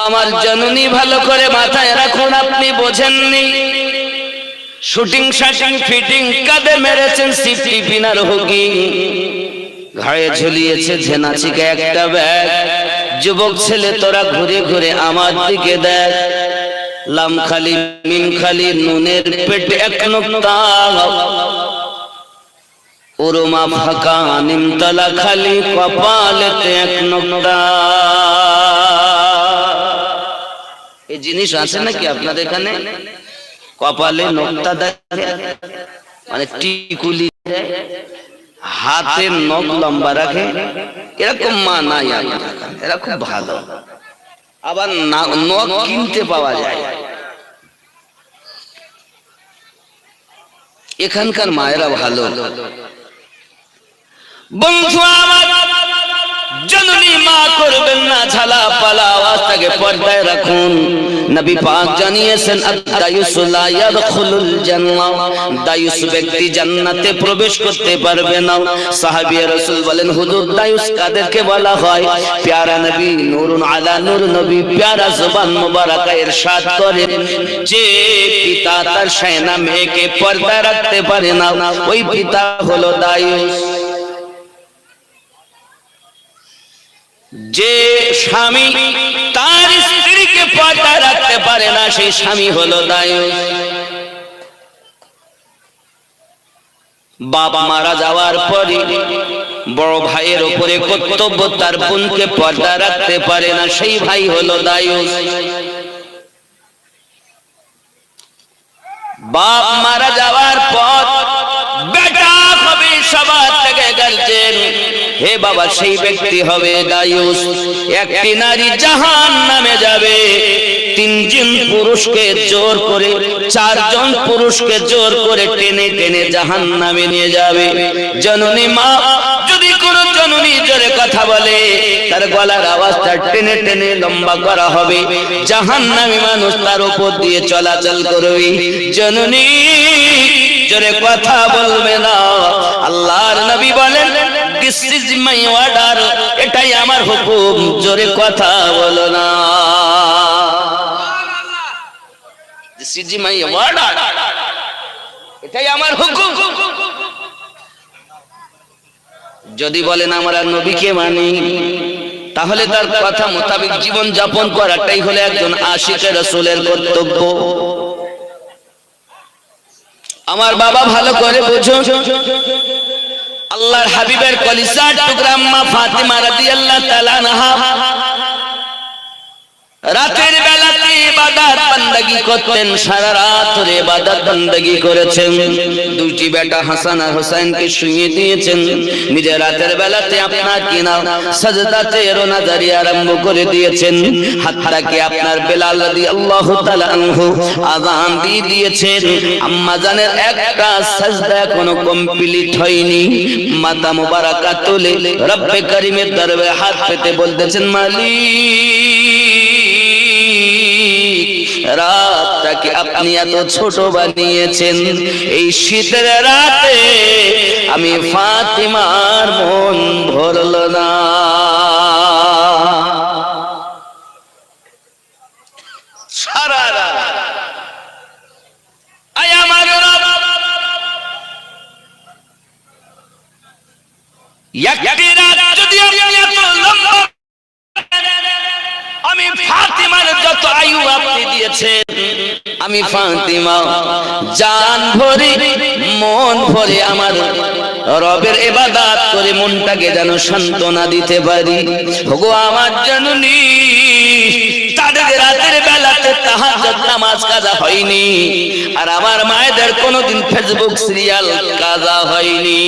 আমার জননী ভালো করে মাথায় রাখুন, আপনি বোঝেননি। শুটিং শাটিং ফিটিং কাঁধে মেরেছেন সিফটি পিনার হুকি, ঘাড়ে ঝুলিয়েছে ঝেনাচিকে একটা ব্যাগ। যুবক ছেলে তোরা ঘুরে ঘুরে আমার দিকে দেখ, লাম খালি মিম খালি নুনের পেটে এক নোক্তা, ওরমা ফাঁকা নিমতলা খালি কপালেতে এক নোক্তা। এই জিনিস আছে নাকি আপনাদের এখানে? কপালে নোক্তা দেখে মানে টিকুলি, হাতের নখ লম্বা রাখে, এরকম মা নাই। এরা খুব ভালো। আবার নখ কিনতে পাওয়া যায়। এখানকার মায়েরা ভালো। বন্ধু আমার, জননী মা করবেন না ঝালা পালা, আওয়াজটাকে পর্দায় রাখুন। নবী পাক জানিয়েছেন আদ-দায়ুসু লা ইয়াদখুলুল জান্নাহ, দায়ুস ব্যক্তি জান্নাতে প্রবেশ করতে পারবে না। সাহাবী রাসূল বলেন, হুজুর দায়ুস কাদেরকে বলা হয়? প্যারা নবী নূরুন আলা নূর নবী প্যারা জবান মুবারাকা ইরশাদ করেন, যে পিতা তার শায়না মেয়েকে পর্দা রাখতে পারে না, ওই পিতা হলো দায়ুস। যে স্বামী তার স্ত্রীকে পর্দা রাখতে পারে না, সেই স্বামী হলো দায়ুস। বাবা মারা যাওয়ার পরে বড় ভাইয়ের উপরে কর্তব্য, তার বোনকে পর্দা রাখতে পারে না, সেই ভাই হলো দায়ুস। বাপ মারা যাওয়ার পর বেটা হবে সবার থেকে গার্জেন, হে বাবা সেই ব্যক্তি হবে দায়ুস। একটি নারী জাহান্নামে যাবে, তিনজন পুরুষকে জোর করে, চারজন পুরুষকে জোর করে টেনে টেনে জাহান্নামে নিয়ে যাবে। জননী মা যদি কোন জননী জোরে কথা বলে, তার গলার আওয়াজটা টেনে টেনে লম্বা করা হবে, জাহান্নামী মানুষ তার উপর দিয়ে চলাচল করবে। জননী জোরে কথা বলবে না। আল্লাহর নবী বলেন, দিস ইজ মাই অর্ডার, এটাই আমার হুকুম, জোরে কথা বলো না। দিস ইজ মাই অর্ডার, এটাই আমার হুকুম। যদি বলেন আমরা নবীকে মানি, তাহলে তার কথা মোতাবেক জীবন যাপন করাটাই হলো একজন আশিকে রাসূলের কর্তব্য। আমার বাবা ভালো করে বুঝুন, আল্লাহর হাবিবের কলিজার টুকরা আম্মা ফাতিমা রাদিয়াল্লাহু তাআলা আনহা রাতের বেলাতে ইবাদত বান্দাগি করতেন, সারা রাত ধরে ইবাদত বান্দাগি করেছেন। দুইটি বেটা হাসান আর হোসেনকে শুইয়ে দিয়েছেন, নিজে রাতের বেলাতে আপনার কিনা সাজদাতে রোনাজারি আরম্ভ করে দিয়েছেন। হাত্তা কি আপনার বেলাল রাদিয়াল্লাহু তাআলা আনহু আযান দিয়ে দিয়েছেন। আম্মা জানের একটা সাজদা এখনো কমপ্লিট হয়নি, মাথা মুবারাকা তুলে রব্বে করিমের দরবারে হাত পেতে বলতেছেন, মালিক রাতটাকে আপনি এত ছোট বানিয়েছেন, এই শীতের রাতে আমি ফাতিমার মন ভরল না। সারা রাত আয় আমার রব, একটি রাত যদি আপনি এত লম্বা, আমি ফাতিমার যত আয়ু আপনি দিয়েছেন, আমি ফাতিমা জান ভরে মন ভরে আমার রবের ইবাদত করে মনটাকে যেন সান্ত্বনা দিতে পারি। ওগো আমার জননী, তাদের রাতের বেলাতে তাহাজ্জুদ নামাজ কাজা হয়নি, আর আমার মায়েদের কোনোদিন ফেসবুক সিরিয়াল কাজা হয়নি।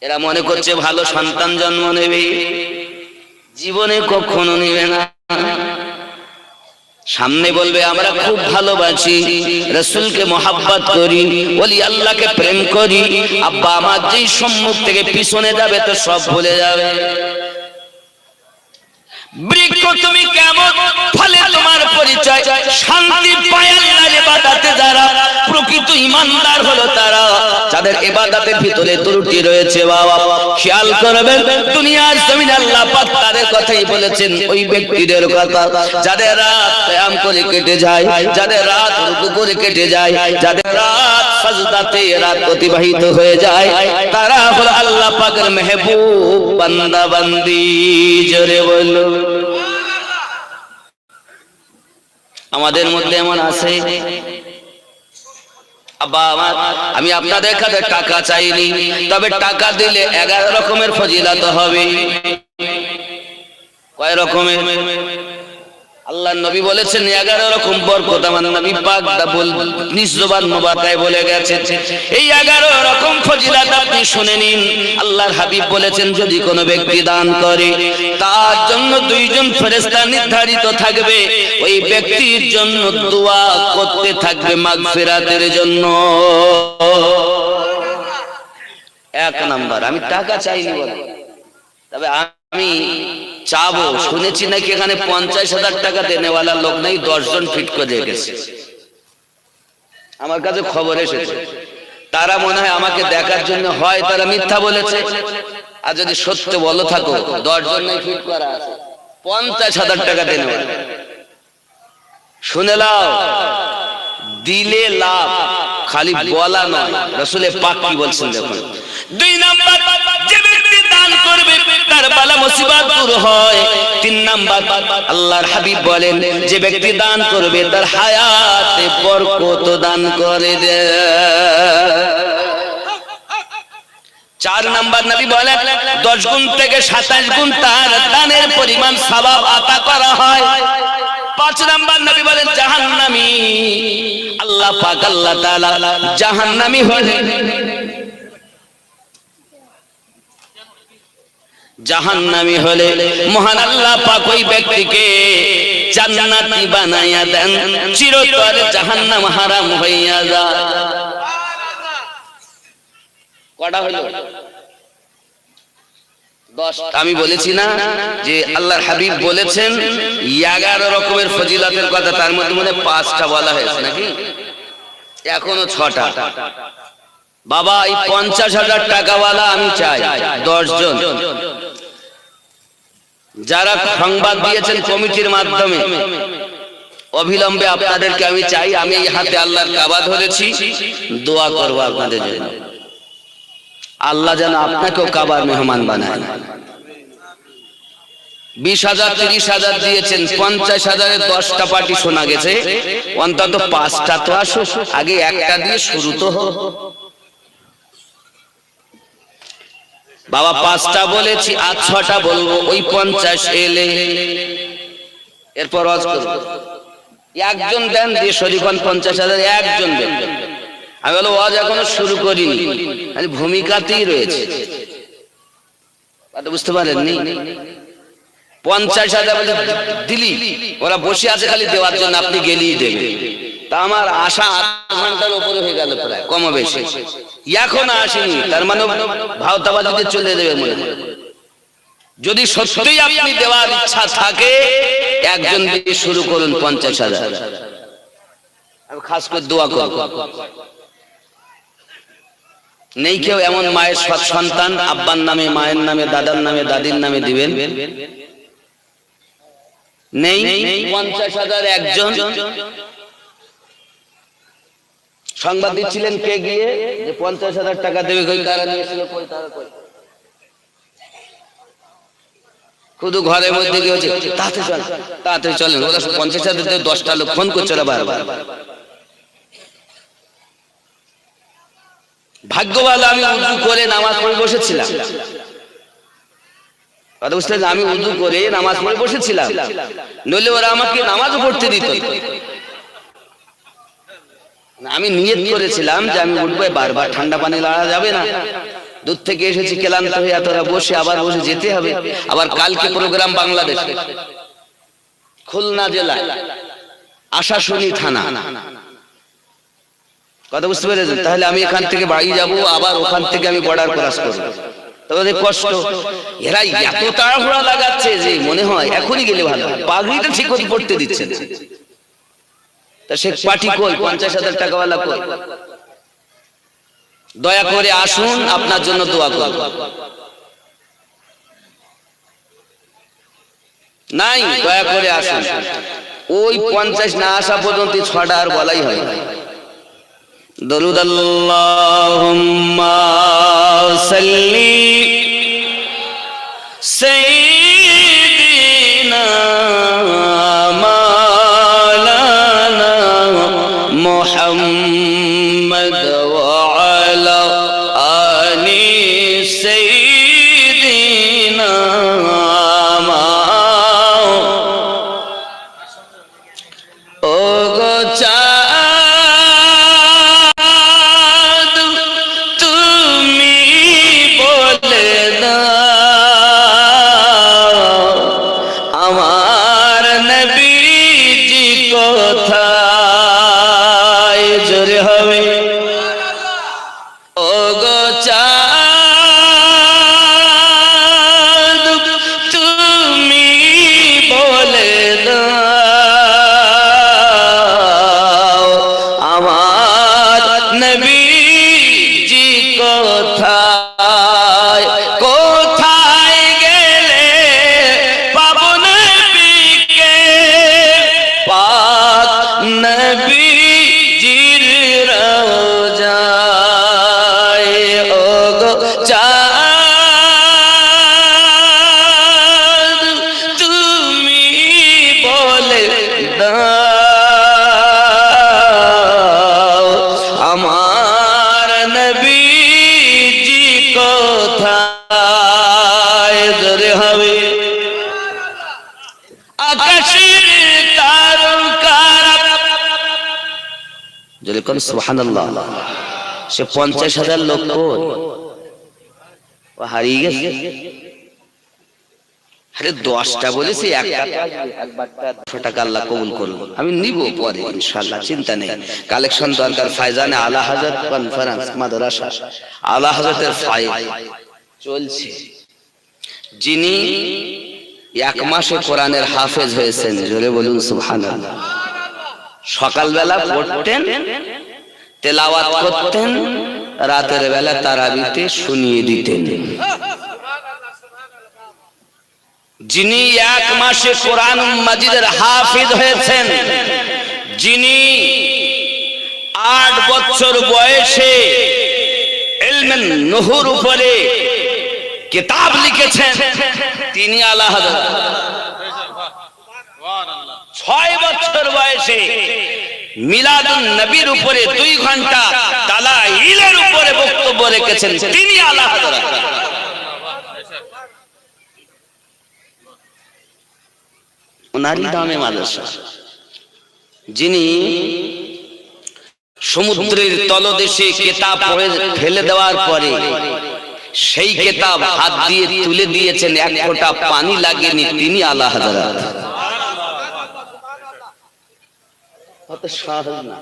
এরা মনে করছে ভালো সন্তান জন্ম নেবে, জীবনে কখনো নেবে না। সামনে বলবে আমরা খুব ভালোবাসি, রাসূলকে মহব্বত করি, ওলি আল্লাহকে প্রেম করি, আব্বা আমার যেই সম্মুখ থেকে পিছনে যাবে তো সব ভুলে যাবে। বৃক্ষ তুমি কেমন, ফলে তোমার পরিচয় শান্তি পায় আল্লাহর ইবাদতে যারা প্রকৃত ঈমানদার হলো তারা, যাদের ইবাদতের ভিতরে ত্রুটি রয়েছে বাবা খেয়াল করবেন দুনিয়ার জমিনে আল্লাহ পাক তাদের কথাই বলেছেন, ওই ব্যক্তিদের কথা যাদের রাত কিয়াম করে কেটে যায়, যাদের রাত রুকু করে কেটে যায়, যাদের রাত সাজদাতে রাত অতিবাহিত হয়ে যায়, তারা হলো আল্লাহ পাকের মেহবুব বান্দা বান্দি। জোরে বলো। আমাদের মধ্যে এমন আছে আব্বা আমার, আমি আপনাদের কাছে টাকা চাইনি, তবে টাকা দিলে 11 রকমের ফজিলত হবে। কয় রকমের? আল্লাহর নবী বলেছেন 11 রকম বরকত আমার নবী পাক নিজ জবান মুবারকায় বলে গেছেন। এই 11 রকম ফজিলত আপনি শুনে নিন। আল্লাহর হাবিব বলেছেন যদি কোনো ব্যক্তি দান করে তার জন্য 2 জন ফেরেশতা নির্ধারিত থাকবে, ওই ব্যক্তির জন্য দোয়া করতে থাকবে মাগফিরাতের জন্য। 1 নাম্বার, আমি টাকা চাইনি বলে, তবে আমি চাবো, শুনেছি নাকি এখানে 50,000 টাকা দেনেওয়ালা লোক নেই, 10 জন ফিট করে গেছে। আমার কাছে খবর এসেছে, তারা মনে হয় আমাকে দেখার জন্য হয় তারা মিথ্যা বলেছে, আর যদি সত্য বলো থাকো 10 জন নেই ফিট করা আছে, 50,000 টাকা দেনেওয়ালা। শুনে নাও, দিলে লাভ, খালি বলা নয়। রাসূলে পাক কি বলছেন দেখুন। 2 নাম্বার, যে ব্যক্তি দান করবে তার বালা মুসিবত দূর হয়। 3 নাম্বার, আল্লাহর হাবিব বলেন যে ব্যক্তি দান করবে তার হায়াতে বরকত দান করে দেয়। 4 নাম্বার, নবী বলেন 10 গুণ থেকে 27 গুণ তার দানের পরিমাণ সওয়াব আতা করা হয়। 5 নাম্বার, নবী বলেন জাহান্নামী, আল্লাহ পাক আল্লাহ তাআলা জাহান্নামী হলে জাহান্নামী হলে মহান আল্লাহ পাক ওই ব্যক্তিকে জান্নাতি বানায়া দেন, চিরতরে জাহান্নাম হারাম হইয়া যায়। কটা হলো? 10। আমি বলেছি না যে আল্লাহর হাবিব বলেছেন 11 রকমের ফজিলতের কথা, তার মধ্যে মনে 5টা বলা হয়েছে নাকি, এখনো 6টা। বাবা এই 50,000 টাকাওয়ালা আমি চাই 10 জন যারা সংবাদ দিয়েছেন কমিটির মাধ্যমে, অবিলম্বে আপনাদেরকে আমি চাই, আমি এই হাতে আল্লাহর কাবা ধরেছি, দোয়া করব আপনাদের জন্য, আল্লাহ যেন আপনাকেও কাবার মেহমান বানায়। 20,000 30,000 দিয়েছেন, 50,000-এর 10টা পার্টি শোনা গেছে, অন্তত 5টা তো আসুক, আগে একটা দিয়ে শুরু তো হোক। বাবা 5টা বলেছি, আজ 6টা বলবো, ওই 50 এলে এরপর ওয়াজ করব। একজন দেন দিয়ে শরীফান 50,000, একজন দেন। আমি বলো ওয়াজ এখনো শুরু করিনি, আমি ভূমিকাতেই রয়েছে, কথা বুঝতে পারেননি। 50,000 দিলি, ওরা বসে আছে খালি দেওয়ার জন্য, আপনি গেলেই দেবেন। তা আমার আশা 8 ঘন্টার উপরে হয়ে গেল, প্রায় কম বেশি, এখন আসেনি, তার মানে ভাওতাবাজিতে চলে দেবে মনে হয়। যদি সত্যিই আপনি দেওয়ার ইচ্ছা থাকে, একজন দিয়ে শুরু করুন 50,000। আমি খাস করে দোয়া করব, নেই কেউ এমন মায়ের সৎ সন্তান, আব্বার নামে, মায়ের নামে, দাদার নামে, দাদির নামে দিবেন? নেই? 50,000 একজন। সংবাদ দিচ্ছিলেন কে গিয়ে যে 50,000 টাকা দেবে, কই কারা নিয়েছিল, কই তারা, কই শুধু ঘরের মধ্যে কি হচ্ছে, তাড়াতাড়ি চলেন, ওরা 50,000 দিয়ে 10টা লোক ফোন করছে ওরা বারবার। ভাগ্যবান আমি উযু করে নামাজ পড়ে বসেছিলাম, কথা বুঝতে, আমি উযু করে নামাজ পড়ে বসেছিলাম, নইলে ওরা আমাকে নামাজও পড়তে দিত। আমি নিয়ত করেছিলাম যে আমি উঠবো, বারবার ঠান্ডা পানি লাড়া যাবে না, দূর থেকে এসেছি ক্লান্ত হয়ে, তোরা বসে আবার বসে যেতে হবে। আবার কালকে প্রোগ্রাম বাংলাদেশে, খুলনা জেলায় আশাশুনি থানা, কথা বুঝতে পেরেছেন? তাহলে আমি এখান থেকে বাড়ি যাব, আবার ওখান থেকে আমি বর্ডার ক্রস করব, তবে কষ্ট। এরা এত তাড়াহুড়া লাগাচ্ছে যে মনে হয় এখনই গেলে ভালো, পাগড়িটা ঠিক করে পড়তে দিচ্ছে না। তা সে পার্টি কই, 50,000 টাকাওয়ালা কই? দয়া করে আসুন, আপনার জন্য দোয়া করব। নাই, দয়া করে আসুন। ওই 50 না আসা পর্যন্ত 6টা আর বলাই হয় না। দরুদ আল্লাহুম্মা সাল্লি সাইয়্যিদিনা মাওলানা মুহাম্মদ ওয়া আলা আলি সাইয়্যিদিনা। ও গো চাঁদ তুমি বলে দাও আমার নবীজি কোথায়? জোরে হবে। ও গো চাঁদ তুমি বলে দাও আমার নবীজি কোথায়? কোথায় গেলে পাবো নবীকে? পাক নবীজির রওজায়। ও গো চাঁদ তুমি বলে দাও আমার নবীজি কোথায়? জোরে হবে। আকাশের তারকারা, জোরে কোন সুবহানাল্লাহ। সে 50,000 লোক কই? ও হারিয়ে গেছে। আরে 10টা বলেছি, একটা একবারটা 100 টাকা আল্লাহ কবুল করুন। আমি নিব পরে ইনশাআল্লাহ, চিন্তা নেই। কালেকশন দরকার। ফায়জানে আলা হযরত কনফারেন্স মাদ্রাসা আলা হযরতের ফাইল চলছে। যিনি 1 মাসে কোরআনের হাফেজ হয়েছেন, জোরে বলুন সুবহানাল্লাহ। সকালবেলা পড়তেন, তেলাওয়াত করতেন, রাতের বেলা তারাবিতে শুনিয়ে দিতেন। যিনি 1 মাসে কোরআন মাজিদের হাফিজ হয়েছেন, যিনি 8 বছর বয়সে ইলমে নুহুর উপরে কিতাব লিখেছেন, তিনি আলা হযরত। 6 বছর বয়সে মিলাদুন নবীর উপরে 2 ঘন্টা দালাইলের উপরে বক্তব্য রেখেছেন, তিনি আলা হযরত। ওনারই নামে মাদ্রাসা। যিনি সমুদ্রের তলদেশে কিতাব পড়ে ফেলে দেওয়ার পরে সেই কিতাব হাত দিয়ে তুলে দিয়েছেন, 1 ফোঁটা পানি লাগেনি, তিনি আলা হযরত। কত সহজ না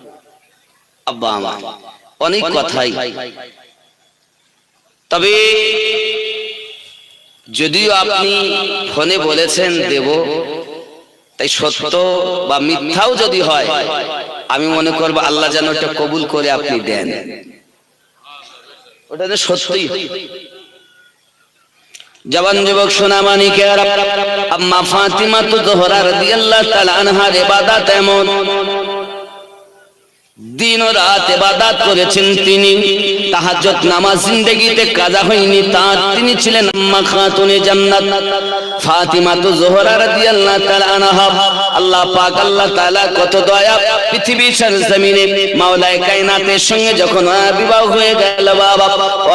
আব্বা আমার, অনেক কথাই। তবে যদিও আপনি ফোনে বলেছেন দেব, তাই সত্য বা মিথ্যাও যদি হয়, আমি মনে করব আল্লাহ যেন এটা কবুল করে আপনি দেন। ওটা তো সত্যই। জওয়ান যুবক সোনামানিকেরা, আম্মা ফাতিমা জোহরা রাদিয়াল্লাহু তাআলা আনহার ইবাদত এমন, দিন ও রাত ইবাদত করেছেন তিনি। তাহাজ্জুদ নামাজ জিন্দেগিতে কাজা হয়নি তার। তিনি ছিলেন আম্মা খাতুনে জান্নাত ফাতিমা জোহরা রাদিয়াল্লাহু তাআলা আনহা। আল্লাহ পাক আল্লাহ তাআলা কত দয়া, পৃথিবীর সরজমিনে মাওলায়ে কায়নাতের সঙ্গে যখন বিবাহ হয়ে গেল, বাবা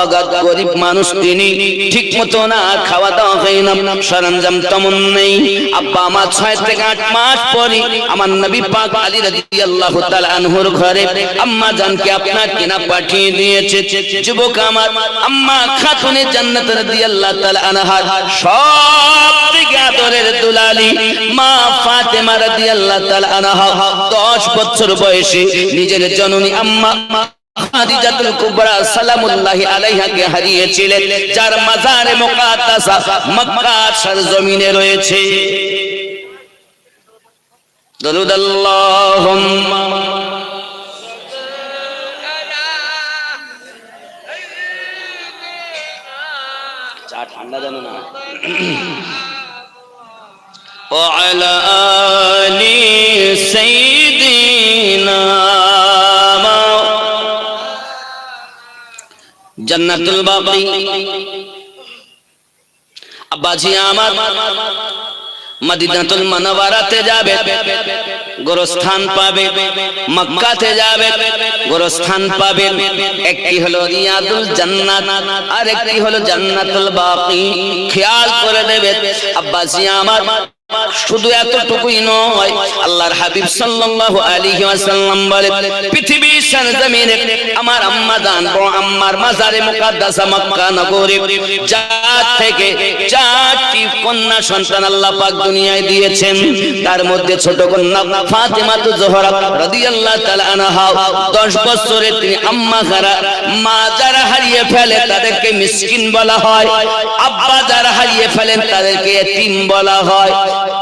অগাধ গরিব মানুষ তিনি, ঠিকমতো না খাওয়া দাওয়া হয় না, সরঞ্জাম তেমন নেই। আব্বা আমার 6 থেকে 8 মাস পরে আমার নবী পাক আলী রাদিয়াল্লাহু তাআলা আনহুর ঘরে আম্মা জানকে আপনার কিনা পাঠিয়ে দিয়েছে। যুবক আমার আম্মা খাতুনে জান্নাত রাদিয়াল্লাহু তাআলা আনহা সবথেকে আদরের দুলালি মা ফাতেমা রাদিয়াল্লাহু তাআলা আনহা 10 বছর বয়সে নিজের জননী আম্মা খাদিজাতুল কুবরা সালামুল্লাহি আলাইহাকে হারিয়েছিলেন, যার মাজারে মুকাদ্দাসা মক্কার সরজমিনে রয়েছে। দরুদ আল্লাহুম্মা চা ঠান্ডা জানো না وعلى آل سيدنا জান্নাতুল বাকি আব্বাজি আমার মদিনাতুল মুনাওয়ারাতে যাবে গোরস্থান পাবে, মক্কাতে যাবে গোরস্থান পাবে। একটি হলো রিয়াদুল জান্নাত আর একটি হলো জান্নাতুল বাকি। খেয়াল করে দেবে আব্বাজি আমার, শুধু এতটুকুই নয়, আল্লাহর হাবিব সাল্লাল্লাহু আলাইহি ওয়াসাল্লাম বলেন পৃথিবীর সরজমিনে আমার আম্মা জান বড় আম্মার মাজারে মুকাদ্দাসা মক্কা নগরে যার থেকে 4টি কন্যা সন্তান আল্লাহ পাক দুনিয়ায় দিয়েছেন। তার মধ্যে ছোট কন্যা ফাতেমা জোহরা রাদিয়াল্লাহু তাআলা আনহা 10 বছরের তিনি আম্মা মা যারা হারিয়ে ফেলে তাদেরকে মিসকিন বলা হয়, আব্বা যারা হারিয়ে ফেলেন তাদেরকে এতিম বলা হয়।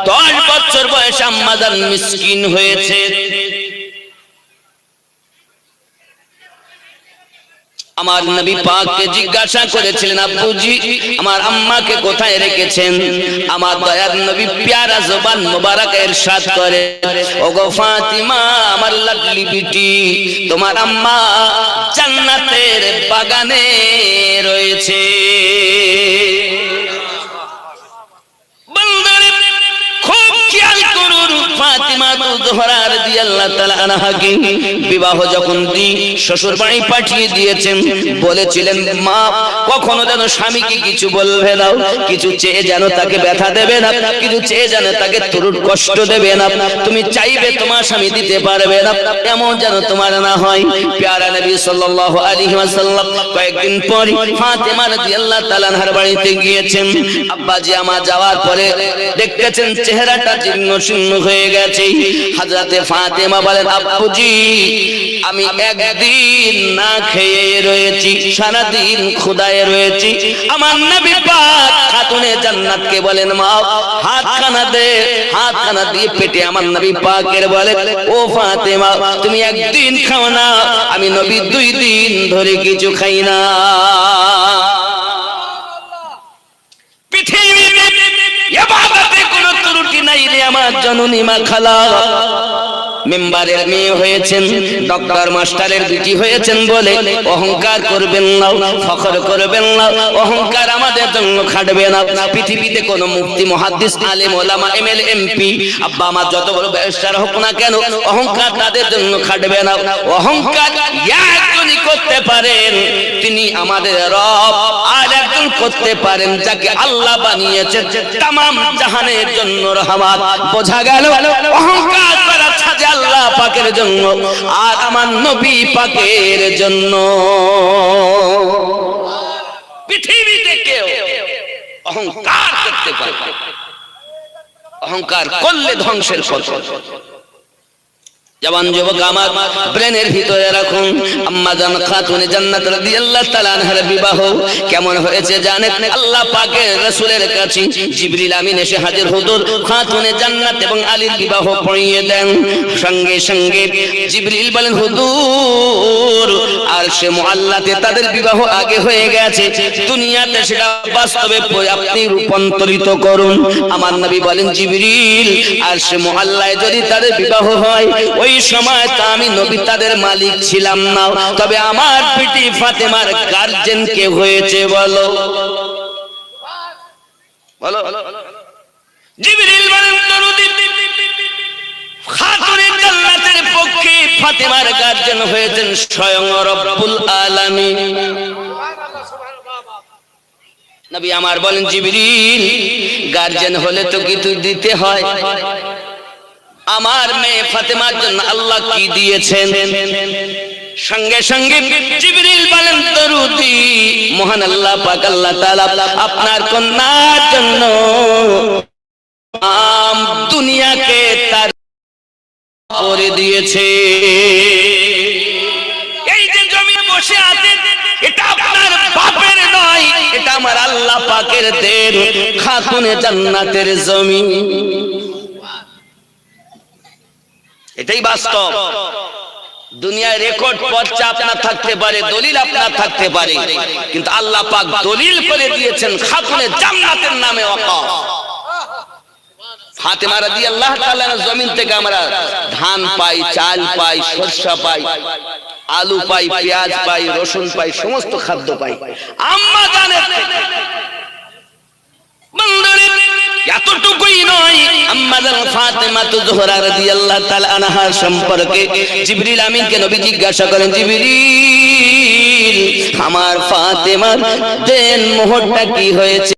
10 বছর বয়সে আম্মা জান মিসকিন হয়েছে। আমার নবী পাককে জিজ্ঞাসা করেছিলেন আব্বুজি আমার আম্মাকে কোথায় রেখেছেন? আমার দয়ার নবী প্যারা জবান মোবারক ইরশাদ করে, ওগো ফাতিমা আমার লাডলি বিটি, তোমার আম্মা জান্নাতের বাগানে রয়েছে। ফাতিমা জোহরা রাদিয়াল্লাহু তাআলা আনহাকে বিবাহ যখন শ্বশুর বাড়ি পাঠিয়ে দিয়েছেন, বলেছিলেন মা কখনো যেন স্বামীকে কিছু বলবে না, কিছু চেয়ে যেন তাকে ব্যথা দেবে না, কিছু চেয়ে যেন তাকে তুরুট কষ্ট দেবে না, তুমি চাইবে তোমার স্বামী দিতে পারবে না এমন যেন তোমার না হয়। প্যারা নবী সাল্লাল্লাহু আলাইহি ওয়াসাল্লাম কয়েকদিন পর ফাতিমা রাদিয়াল্লাহু তাআলা আনহার বাড়িতে গিয়েছেন। আব্বাজি আমার যাওয়ার পরে দেখতেছেন চেহারাটা জীর্ণ শীর্ণ হয়ে গেছে। হযরতে ফাতেমা বলেন আব্বুজি আমি একদিন না খেয়ে রয়েছি, সারা দিন ক্ষুধায় রয়েছি। আমার নবী পাক খাতুনে জান্নাতকে বলেন মা হাতখানা দে, হাতখানা দিয়ে পেটে আমার নবী পাকের বলে ও ফাতেমা তুমি একদিন খাও না, আমি নবী 2 দিন ধরে কিছু খাই না। পৃথিবীতে ইবাদতে কোনো ত্রুটি নাই রে আমার জননী মা খালা। মেম্বারের মেয়ে হয়েছেন, ডক্টর মাস্টারের বিটি হয়েছেন বলে অহংকার করবেন না, ফখর করবেন না, অহংকার আমাদের জন্য খাটবে না। পৃথিবীতে কোন মুফতি মুহাদ্দিস আলেম ওলামা এমএলএ এমপি আব্বা আমার যত বড় ব্যারিস্টার হোক না কেন অহংকার তাদের জন্য খাটবে না। অহংকার একজনই করতে পারেন, তিনি আমাদের রব। আর একজন করতে পারেন যাকে আল্লাহ বানিয়েছেন তামাম জাহানের জন্য রহমত। বোঝা গেল অহংকার করা ছাড়ে আল্লাহ পাকের জন্য আর আমার নবী পাকের জন্য। পৃথিবীতে কেউ অহংকার করতে পারে, অহংকার করলে ধ্বংসের পথ। জওয়ান যুবক আমার ব্রেনের ভিতরে রাখুন, আম্মা জান খাতুনে জান্নাত রাদিয়াল্লাহু তাআলা আনহার বিবাহ কেমন হয়েছে জানেন? আল্লাহ পাকের রাসূলের কাছে জিবরিল আমিন এসে হাজির হুজুর খাতুনে জান্নাত এবং আলীর বিবাহ পড়িয়ে দেন। সঙ্গে সঙ্গে জিবরিল বলেন হুজুর আরশে মুআল্লাতে তাদের বিবাহ আগে হয়ে গেছে, দুনিয়াতে সেটা বাস্তবে আপনি রূপান্তরিত করুন। আমার নবী বলেন জিবরিল আরশে মুআল্লায় যদি তাদের বিবাহ হয় ওই সময় তা আমি নবী তাদের মালিক ছিলাম না, তবে আমার বিটি ফাতেমার গার্জিয়ান কে হয়েছে বলো বলো। জিবরিল বলেন দরুদ খাতুনে জান্নাতের পক্ষে ফাতেমার গার্জিয়ান হয়েছেন স্বয়ং রব্বুল আলামিন। নবী আমার বলেন জিবরিল গার্জিয়ান হলে তো কিছু দিতে হয়, আমার মেয়ে ফাতেমার জন্য আল্লাহ কি দিয়েছেন? সঙ্গে সঙ্গে জিবরিল বলেন দরুদি মহান আল্লাহ পাক আল্লাহ তাআলা আপনার কন্যার জন্য দুনিয়াকে তার করে দিয়েছে। এই যে জমি বসে আছে এটা আপনার বাপের নয়, এটা আমার আল্লাহ পাকের দেন, খাতুনে জান্নাতের জমি। এটাই বাস্তব। দুনিয়ায় রেকর্ড পর্চা আপনার থাকতে পারে, দলিল আপনার থাকতে পারে, কিন্তু আল্লাহ পাক দলিল করে দিয়েছেন খাতুনে জান্নাতের নামে ওয়াকফ। ফাতেমা রাদিয়াল্লাহু তাআলা জমিন থেকে আমরা ধান পাই, চাল পাই, সরষা পাই, আলু পাই, পেঁয়াজ পাই, রসুন পাই, সমস্ত খাদ্য পাই আম্মা জানের থেকে। এতটুকুই নয়, আম্মা জান ফাতেমা জোহরা রাদিয়াল্লাহু তাআলা আনহা সম্পর্কে জিবরিল আমিনকে নবী জিজ্ঞাসা করেন, জিবরিল আমার ফাতেমার দেন মোহরটা কি হয়েছে?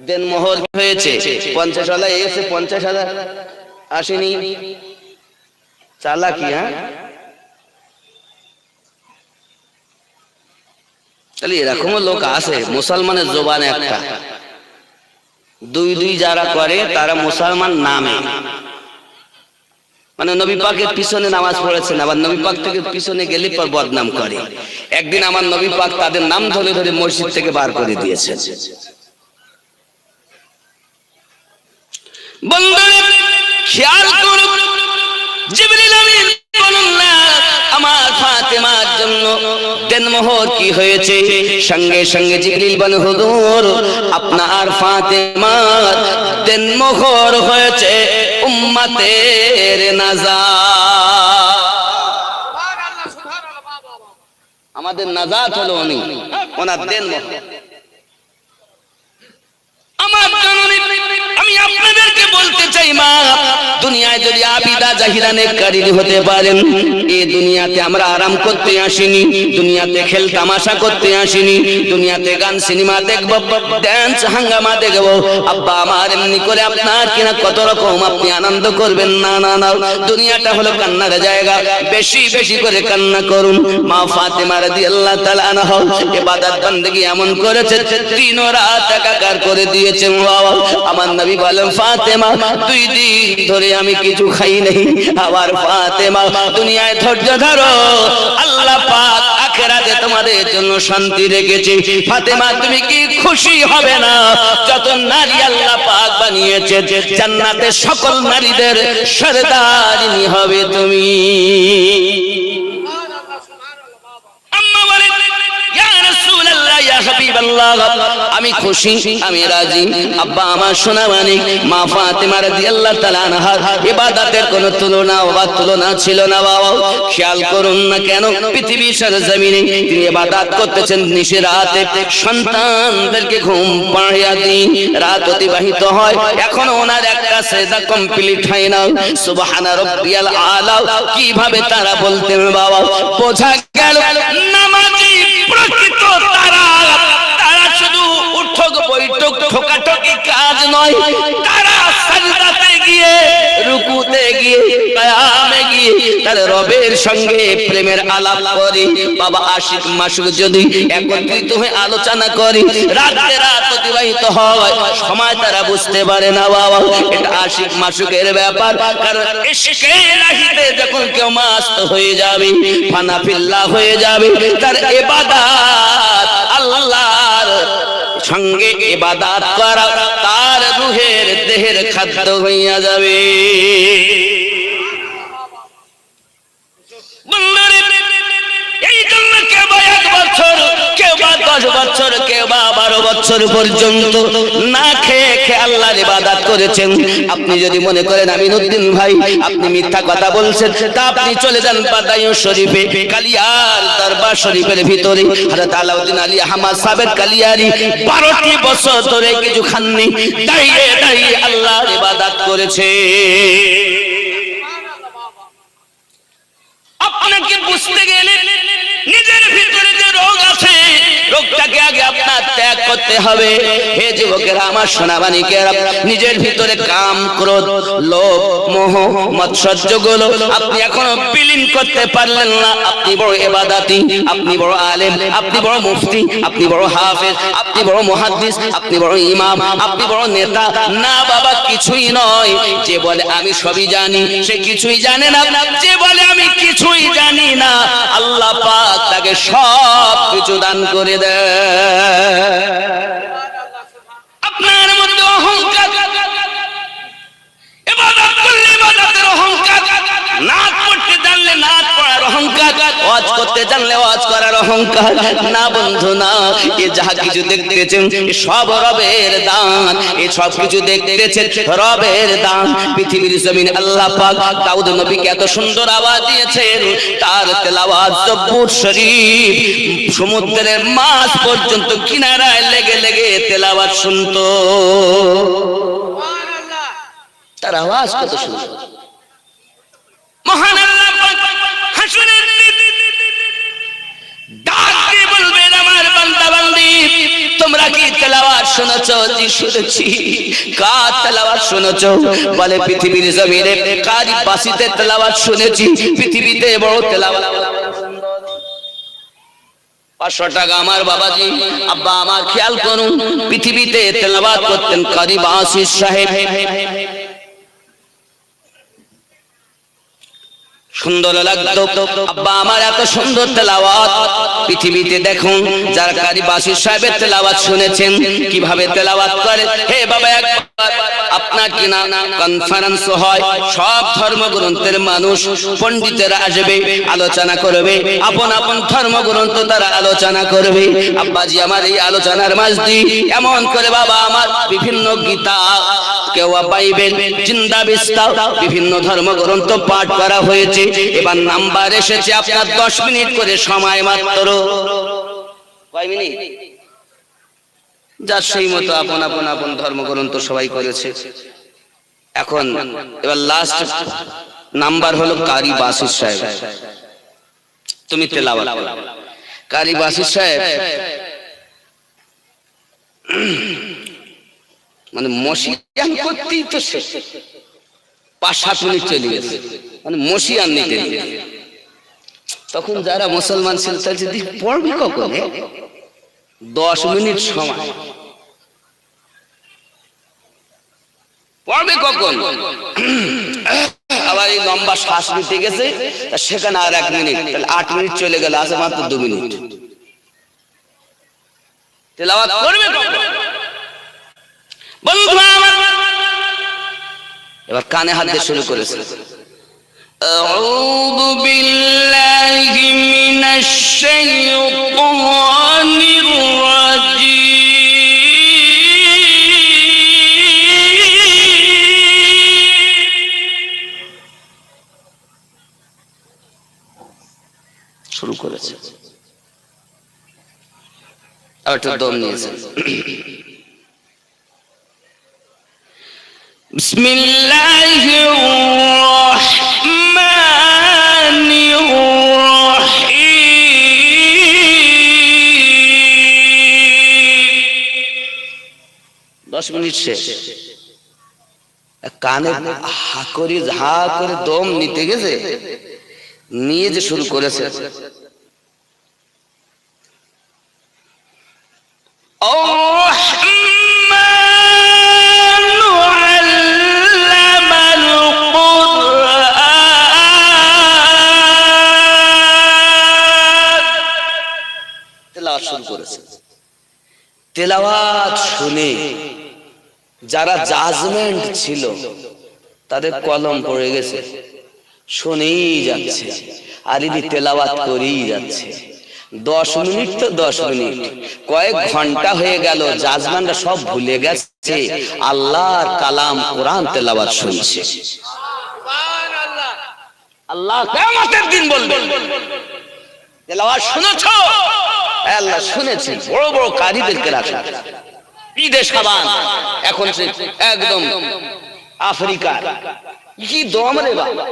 দেন মোহর হয়েছে 50,000 এসে 50,000 আসেনি। চালাকি, হ্যাঁ? তাহলে এরকমও লোক আছে মুসলমানের জবানে একটা দুই দুই যারা করে তারা মুসলমান নামে, মানে নবী পাকের পিছনে নামাজ পড়েছেন, আবার নবী পাক থেকে পিছনে গেলে পর বদনাম করে। একদিন আমার নবী পাক তাদের নাম ধরে ধরে মসজিদ থেকে বার করে দিয়েছে। বন্ধুরা খেয়াল করুন, জিবরিল আমিন বলুন না আমার ফাতেমার জন্য দেনমোহর কি হয়েছে? সঙ্গে সঙ্গে জিবরিল বলে, হুজুর আপনার ফাতেমার দেনমোহর হয়েছে উম্মতের নাজাত। আমাদের নাজাত হলো উনি, ওনার দেনমোহর। আমার জননী, আমি আপনাদেরকে বলতে চাই মা, দুনিয়ায় যদি আবিদা জাহিদা নেককারী হতে পারেন, এই দুনিয়াতে আমরা আরাম করতে আসিনি, দুনিয়াতে খেল তামাশা করতে আসিনি, দুনিয়াতে গান সিনেমা দেখব, ডান্স হাঙ্গামা দেখব। আব্বা আমার এমনি করে আপনার কিনা কত রকম আপনি আনন্দ করবেন না, না না, দুনিয়াটা হলো কান্নার জায়গা, বেশি বেশি করে কান্না করুন। মা ফাতেমা রাদিয়াল্লাহু তাআলা আনহা ইবাদত বندگی এমন করেছে দিন ও রাত একাকার করে দিয়েছে। বাবা আমার নবী বলেন, ফাতেমা 2 দিন ধরে আমি কিছু খাই নাই। আবার ফাতেমা দুনিয়ায় ধৈর্য ধরো, আল্লাহ পাক আখিরাতে তোমাদের জন্য শান্তি রেখেছে। ফাতেমা তুমি কি খুশি হবে না? যত নারী আল্লাহ পাক বানিয়েছে জান্নাতের সকল নারীদের সরদারিনী হবে তুমি। আম্মা বলেন, ইয়া রাসূলুল্লাহ, ইয়া হাবিবাল্লাহ, আমি খুশি, আমি রাজি। আব্বা আমার সোনা মানিক, মা ফাতেমা রাদিয়াল্লাহু তাআলা আনহার ইবাদতের কোনো তুলনা ছিল না। বাবা খেয়াল করুন না কেন পৃথিবীর সরজমিনে তিনি ইবাদত করতেছেন নিশি রাতে, সন্তানদেরকে ঘুম পাড়িয়ে দিন রাত অতিবাহিত হয়, এখনো ওনার একটা সেজদা কমপ্লিট হয় না। সুবহানা রাব্বিয়াল আলা কিভাবে তারা বলতেন বাবা, বোঝা গেল নামাজি প্রকৃত তারা। তারা শুধু উঠক বৈঠক ঠোকাঠকি কাজ নয়, তারা সাজদাতে গিয়ে, রুকুতে গিয়ে, কিয়ামে গিয়ে তার রবের সঙ্গে প্রেমের আলাপ করে। বাবা আশিক মাসুক যদি একত্রিত হয়ে আলোচনা করে, রাতে রাত অতিবাহিত হয়, সময় তারা বুঝতে পারে না। বাবা এটা আশিক মাসুকের ব্যাপার, কারণ ইশকে ইলাহিতে যখন কেউ মাস্ত হয়ে যাবে, ফানা ফিল্লাহ হয়ে যাবে, তার ইবাদত আল্লাহর সঙ্গে ইবাদত করা তার রূহের দেহের খাদ্য হইয়া যাবে। এই জন্য কেউ 1 বছর, কেউ 10 বছর, কেউ 12 বছর পর্যন্ত না খেয়ে খেয়ে আল্লাহর ইবাদত করেছেন। আপনি যদি মনে করেন আমিনউদ্দিন ভাই আপনি মিথ্যা কথা বলছেন, তা আপনি চলে যান বাদায়ুন শরীফে, কালিয়ার দরবার শরীফের ভিতরে হযরত আলাউদ্দিন আলী আহমদ সাহেবের কালিয়ারি 12টি বছর ধরে কিছু খাননি, দাঁড়িয়ে দাঁড়িয়ে আল্লাহর ইবাদত করেছে। আপনাকে বুঝতে গেলে নিজের ভিতরে যে রোগ আছে, রোগটাকে আগে আপনার ত্যাগ করতে হবে। হে যুবকেরা, আমার সোনাবানিকেরা, নিজের ভিতরে কাম, ক্রোধ, লোভ, মোহ, মৎসর্যগুলো আপনি এখনো বিলীন করতে পারলেন না। আপনি বড় ইবাদতি, আপনি বড় আলেম, আপনি বড় মুফতি, আপনি বড় হাফেজ, আপনি বড় মুহাদ্দিস, আপনি বড় ইমাম, আপনি বড় নেতা। না বাবা, কিছুই নয়। যে বলে আমি সবই জানি সে কিছুই জানে না, যে বলে আমি কিছুই জানি না আল্লাহ পাক তাকে সব কিছু দান করে দেয়। আপনার মধ্যে অহংকার, ওয়াজ করতে জানলে ওয়াজ করার অহংকার না বন্ধু না, এ যাহা কিছু দেখতেছেন সব রবের দান, এ সব কিছু দেখতেছেন রবের দান। পৃথিবীর জমিনে আল্লাহ পাক দাউদ নবীকে এত সুন্দর আওয়াজ দিয়েছেন, তার তেলাওয়াত জব্বুর শরীফ সমুদ্রের মাছ পর্যন্ত কিনারায় লেগে লেগে তেলাওয়াত শুনতো। তার আওয়াজ কত সুন্দর। মহান আল্লাহ হাসরের দিন ডাক দিয়ে বলবেন, আমার বান্দা বান্দি তোমরা কি তেলাওয়াত শুনেছো? জি শুনেছি। কার তেলাওয়াত শুনেছো? বলে পৃথিবীর জমিনে কারি বাসিতে তেলাওয়াত শুনেছি, পৃথিবীতে বড় তেলাওয়াত। 500 টাকা আমার বাবাজি আব্বা আমার খেয়াল করুন, পৃথিবীতে তেলাওয়াত করতেন কারি বাসি সাহেব। সুন্দর লাগতো আব্বা আমার এত সুন্দর তেলাওয়াত। পৃথিবীতে দেখুন যারা কারি বাসি সাহেবের তেলাওয়াত শুনেছেন কিভাবে তেলাওয়াত করে। হে বাবা একবার আপনার কি না কনফারেন্স হয়, সব ধর্মগ্রন্থের মানুষ পণ্ডিতেরা আসবে, আলোচনা করবে, আপন আপন ধর্মগ্রন্থ তারা আলোচনা করবে। আব্বাজি আমার এই আলোচনার মাঝ দিয়ে এমন করে বাবা আমার বিভিন্ন গীতা, কেউ বাইবেল, জিন্দা বিস্তা বিভিন্ন ধর্মগ্রন্থ পাঠ করা হয়েছে। এবার নাম্বার এসেছে আপনার 10 মিনিট করে সময় মাত্র। কয় মিনিট? যার সেই মতো আপন আপন আপন ধর্মগ্রন্থ সবাই করেছে। এখন এবার লাস্ট নাম্বার হলো কারি বাসির সাহেব, তুমি তেলাওয়াত করো। কারি বাসির সাহেব মানে মসিয়ান করতেই তো শেষ, 5-7 মিনিট চলে গেছে, মানে মসিয়ান নিতে। তখন যারা মুসলমান ছিল তাহলে যদি পড়বি কখন? 10 মিনিট সময় পড়বে কখন? আবার এই লম্বা শ্বাস নিতে গেছে, সেখানে আর 1 মিনিট, তাহলে 8 মিনিট চলে গেল, আছে মাত্র 2 মিনিট। তেলাওয়াত করবে কখন? বন্ধুরা আমার এবার কানে হাত দিয়ে শুরু করেছে। আউযু বিল্লাহি মিনাশ শাইতানির রাজিম। শুরু করেছে, আর একটু দম নিয়েছে। বিসমিল্লাহির রহমানির রহিম। 10 মিনিট শেষ। কানে হা করে দম নিতে গেছে, নিয়ে যে শুরু করেছে তেলাওয়াত শুনে যারা জাজমেন্ট ছিল তাদের কলম পড়ে গেছে, শুনেই যাচ্ছে আর ইনি তেলাওয়াত করেই যাচ্ছে। 10 মিনিট তো 10 মিনিট, কয়েক ঘন্টা হয়ে গেল, জাজমেন্টরা সব ভুলে গেছে, আল্লাহর কালাম কোরআন তেলাওয়াত শুনছে। সুবহানাল্লাহ। আল্লাহ কিয়ামতের দিন বলবে, তেলাওয়াত শুনেছো? আল্লাহ শুনেছি, বড় বড় কারীদেরকে রাখা, ঈদে শাবান, এখন সে একদম আফ্রিকা, কি দম রে বাবা,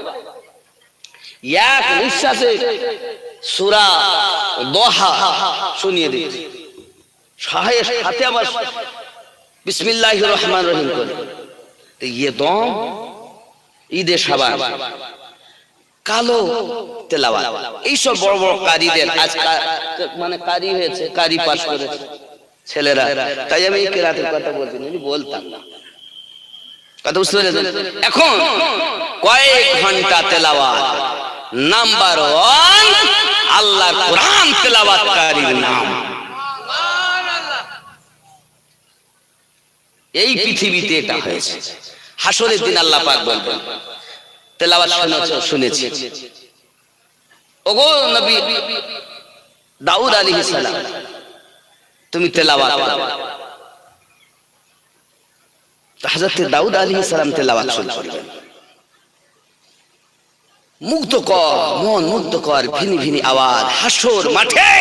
এক নিঃশ্বাসে সূরা দোহা শুনিয়ে দিচ্ছে, সাথে আবার বিসমিল্লাহির রহমানির রহিম করে। তো ইয়ে দম, ঈদে শাবান, কালো তেলাওয়াত, এইসব বড় বড় কারীদের আজ মানে কারী হয়েছে, কারী পাস করেছে ছেলেরা। তাই আমি এই কেরাতের কথা বলতাম না, কথা বুঝতে পেরেছেন? এখন কয়েক ঘন্টা তেলাওয়াত, নাম্বার 1 আল্লাহর কোরআন তেলাওয়াতকারীর নাম। এই পৃথিবীতে এটা হয়েছে। হাসরের দিন আল্লাহ পাক বলবেন, তেলাওয়াত শুনেছি, ওগো নবী দাউদ আলাইহিস সালাম, তুমি তেলাওয়াত করো। হযরত দাউদ আলাইহিস সালাম তেলাওয়াত শুরু করলেন। মুগ্ধকর, মন মুগ্ধকর ভিনি ভিনি আওয়াজ, হাসর মাঠে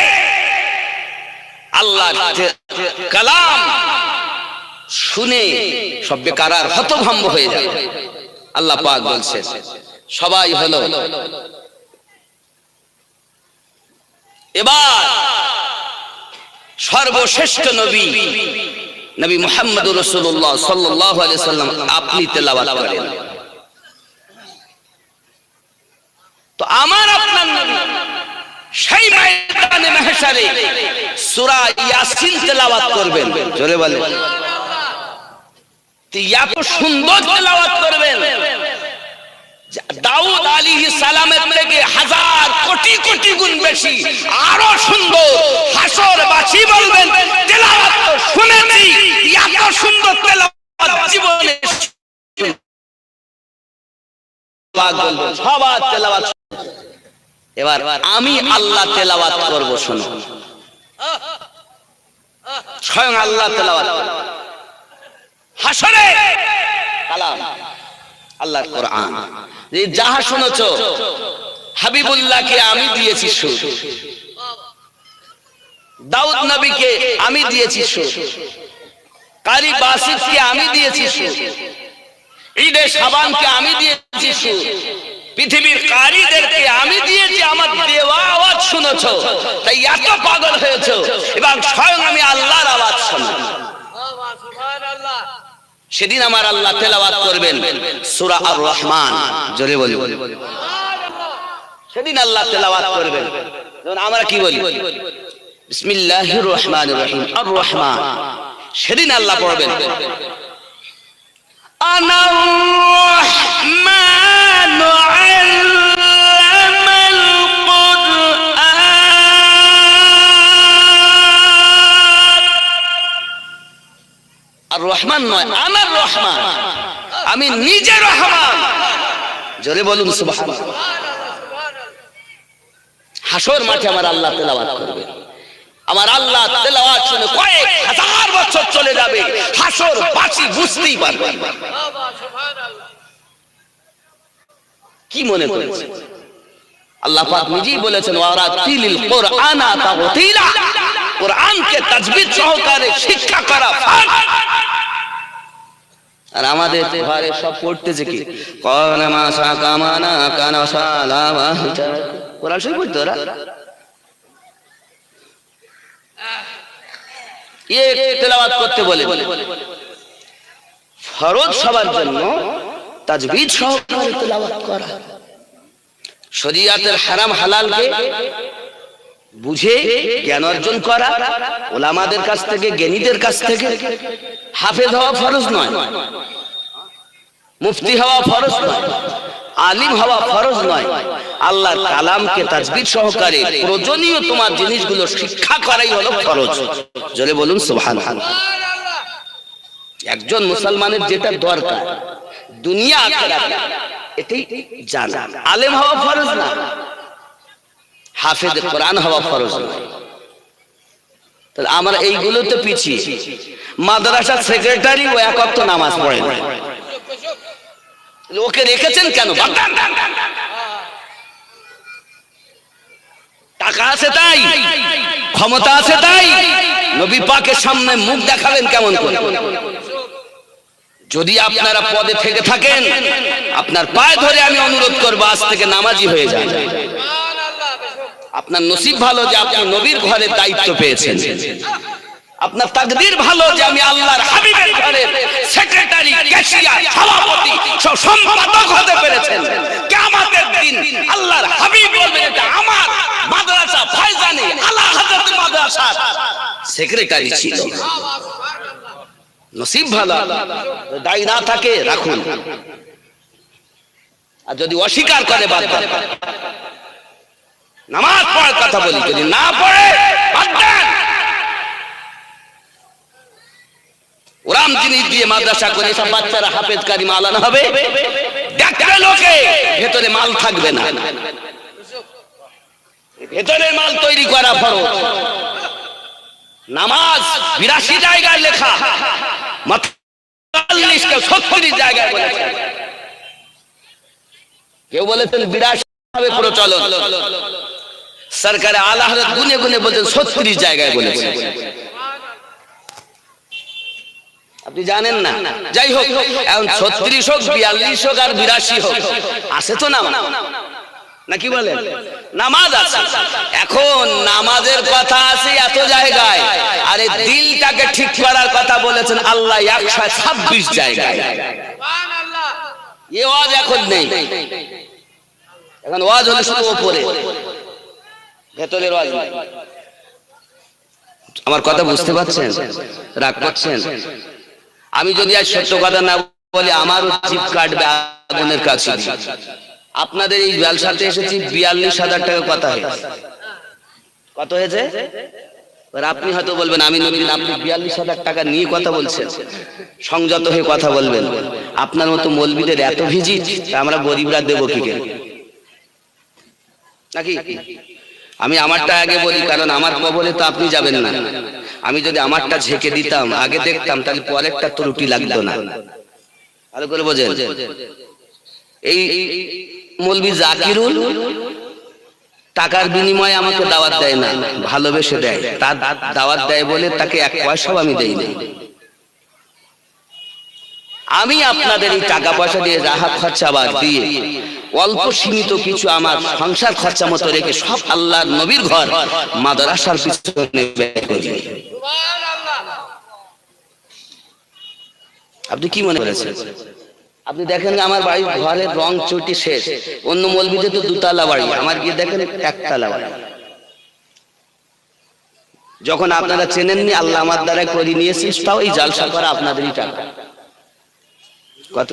আল্লাহর কালাম শুনে সব বেকার হতভম্ব হয়ে যায়। আল্লাহ পাক বলছেন সবাই হলো এবার সর্বশ্রেষ্ঠ নবী নবী মুহাম্মদুর রাসূলুল্লাহ সাল্লাল্লাহু আলাইহি সাল্লাম আপনি তেলাওয়াত করেন। তো আমার আপনার নবী সেই ময়দানে মাহশারে সূরা ইয়াসিন তেলাওয়াত করবেন। জোরে বলেন, এত সুন্দর তেলাওয়াত করবেন, দাউদ আলাইহিস সালামের থেকে হাজার কোটি কোটি গুণ বেশি, আরো সুন্দর। হাসরবাসী বলবেন তেলাওয়াত তো শুনেছি, এত সুন্দর তেলাওয়াত জীবনে সবার তেলাওয়াত। এবার আমি আল্লাহ তেলাওয়াত করব, শোনো। স্বয়ং আল্লাহ তেলাওয়াত হাসরে কালাম আল্লাহর কোরআন। যে যাহা শুনেছো হাবিবুল্লাহকে আমি দিয়েছি সুর, দাউদ নবীকে আমি দিয়েছি সুর, কারি বাসিতকে আমি দিয়েছি সুর, ঈদে শাবানকে আমি দিয়েছি সুর, পৃথিবীর কারীদেরকে আমি দিয়েছি আমার দেওয়া আওয়াজ শুনেছো, তাই এত পাগল হয়েছো। এবং স্বয়ং আমি আল্লাহর আওয়াজ শুনি। সেদিন আমার আল্লাহ তেলাওয়াত করবেন সূরা আর রহমান। জোরে বলি, সেদিন আল্লাহ তেলাওয়াত করবেন। যেমন আমরা কি বলি বিসমিল্লাহির রহমানির রহিম, আর রহমান। সেদিন আল্লাহ পড়বেন আনার রহমান আল্লামাল কুরআন। আর রহমান নয়, আনার রহমান, আমি নিজে রহমান। জোরে বলুন সুবহানাল্লাহ। হাসর মাঠে আমার আল্লাহ তেলাওয়াত করবে। আমার আল্লাহ তেলাওয়াত শুনে কয়েক হাজার বছর চলে যাবে, হাসর বাসি বুঝতেই পারবে। কি মনে করেছেন? আল্লাহ পাক নিজেই বলেছেন ওয়ারাতিলিল কুরআনা তাওতিলা, কোরআনকে তাজবিদ সহকারে শিক্ষা করা ফরজ। আর আমাদের ঘরে সব পড়তেছে কি কোরআন মাসা কামানা কানা সালামা, কোরআন শরীফ পড়তো ওরা। তেলাওয়াত করতে বলে ফরজ সবার জন্য তাজবিদ সহকারে তেলাওয়াত করা, শরীয়তের হারাম হালালকে বুঝে জ্ঞান অর্জন করা, ওলামাদের কাছ থেকে, জ্ঞানীদের কাছ থেকে। হাফেজ হওয়া ফরজ নয়, মুফতি হওয়া ফরজ নয়, আলিম হওয়া ফরজ নয়। আল্লাহর কালামকে তাজবিদ সহকারে প্রয়োজনীয় তোমার জিনিসগুলো শিক্ষা করাই হলো ফরজ। জোরে বলুন সুবহানাল্লাহ। একজন মুসলমানের যেটা দরকার দুনিয়া আখিরাত, এটাই জানা। আলেম হওয়া ফরজ না, হাফেজ কোরআন হওয়া ফরজ নয়। তাহলে আমরা এইগুলোতে পিছিয়ে। মাদ্রাসার সেক্রেটারি ও এক ওয়াক্ত নামাজ পড়ে না, ওকে রেখেছেন কেন? টাকা আছে তাই, ক্ষমতা আছে তাই, নবী পাকের সামনে মুখ দেখাবেন কেমন করে? যদি আপনারা পদে থেকে থাকেন, আপনার পায়ে ধরে আমি অনুরোধ করবো আজ থেকে নামাজি হয়ে যান। আপনার নসিব ভালো যে আপনি নবীর ঘরে দায়িত্ব পেয়েছেন। আপনার তাকদীর ভালো যে আমি আল্লাহর হাবিবের ঘরে সেক্রেটারি, ক্যাশিয়ার, সভাপতি, সম্পাদক হতে পেরেছেন। কিয়ামতের দিন আল্লাহর হাবিব বলবেন এটা আমার মাদ্রাসা ফয়জানি আলা হযরত মাদ্রাসার সেক্রেটারি ছিল। নসিব ভালো। দায়ী না থাকে রাখুন, আর যদি অস্বীকার করে বাদ দেন। নামাজ পড়ার কথা বলি, যদি না পড়ে বাদ দেন। ওরাম জিনিস দিয়ে মাদ্রাসা করে সব বাচ্চারা হাফেজ কারি মাওলানা হবে, দেখবে লোকে ভেতরে মাল থাকবে না। ভেতরের মাল তৈরি করা ফরজ। নামাজ 82 জায়গায় লেখা, 40 জায়গায় বলেছে। কেউ বলেছেন 82 ভাবে প্রচলন, সরকারে আলা হযরত গুনে গুনে বলতেন 36 জায়গায় বলেছে। আপনি জানেন না। যাই হোক, এখন 36 হোক, 42 হোক আর 82 হোক, আছে তো না নাকি বলেন? নামাজ আছে। এখন নামাজের কথা আছে এত জায়গায়, আরে দিলটাকে ঠিক করার কথা বলেছেন আল্লাহ 126 জায়গায়। সুবহানাল্লাহ। এই ওয়াজ এখন নেই, এখন ওয়াজ হলো শুধু উপরে, ভেতরের ওয়াজ নেই। আমার কথা বুঝতে পারছেন? রাগ করছেন? আমি যদি আজ সত্য কথা না বলি আমারও জিভ কাটবে আগুনের কাছে। আপনাদের এই জালসাতে এসেছি 42,000 টাকা কথা হয়েছে। কত হয়েছে? আপনি হয়তো বলবেন আমি নবীন, আপনি 42,000 টাকা নিয়ে কথা বলছেন, সংযত হয়ে কথা বলবেন। আপনার মতো মৌলবীদের এত ভিজিট, আমরা গরিবরা দেবো কি নাকি? আমি আমারটা আগে বলি, কারণ আমার কবলে তো আপনি যাবেন না। আমি যদি আমারটা ঝেঁকে দিতাম, আগে দেখতাম, তাহলে পরেরটা ত্রুটি লাগতো না। ভালো করে বোঝেন। এই মৌলবী জাকিরুল টাকার বিনিময়ে আমাকে দাওয়াত দেয় না, ভালোবেসে দেয়। তার দাওয়াত দেয় বলে তাকে 1 পয়সাও আমি দেই না। আমি আপনাদের এই টাকা পয়সা দিয়ে রাহাত খরচা বাদ দিয়ে অল্প সীমিত কিছু আমার সংসার খরচা মতো রেখে সব আল্লাহর নবীর ঘর মাদ্রাসার পিছনে ব্যয় করি। সুবহানাল্লাহ। আপনি কি মনে করেছেন? আপনি দেখেন আমার বাড়ির ঘরের রং চটি শেষ, অন্য মৌলবীদের তো 2 তলা বাড়ি, আমার গিয়ে দেখেন 1 তলা বাড়ি। যখন আপনারা চেনেননি, আল্লাহ আমার দ্বারা করে নিয়েছি, তাও এই জালসা করা আপনাদেরই টাকা। কত?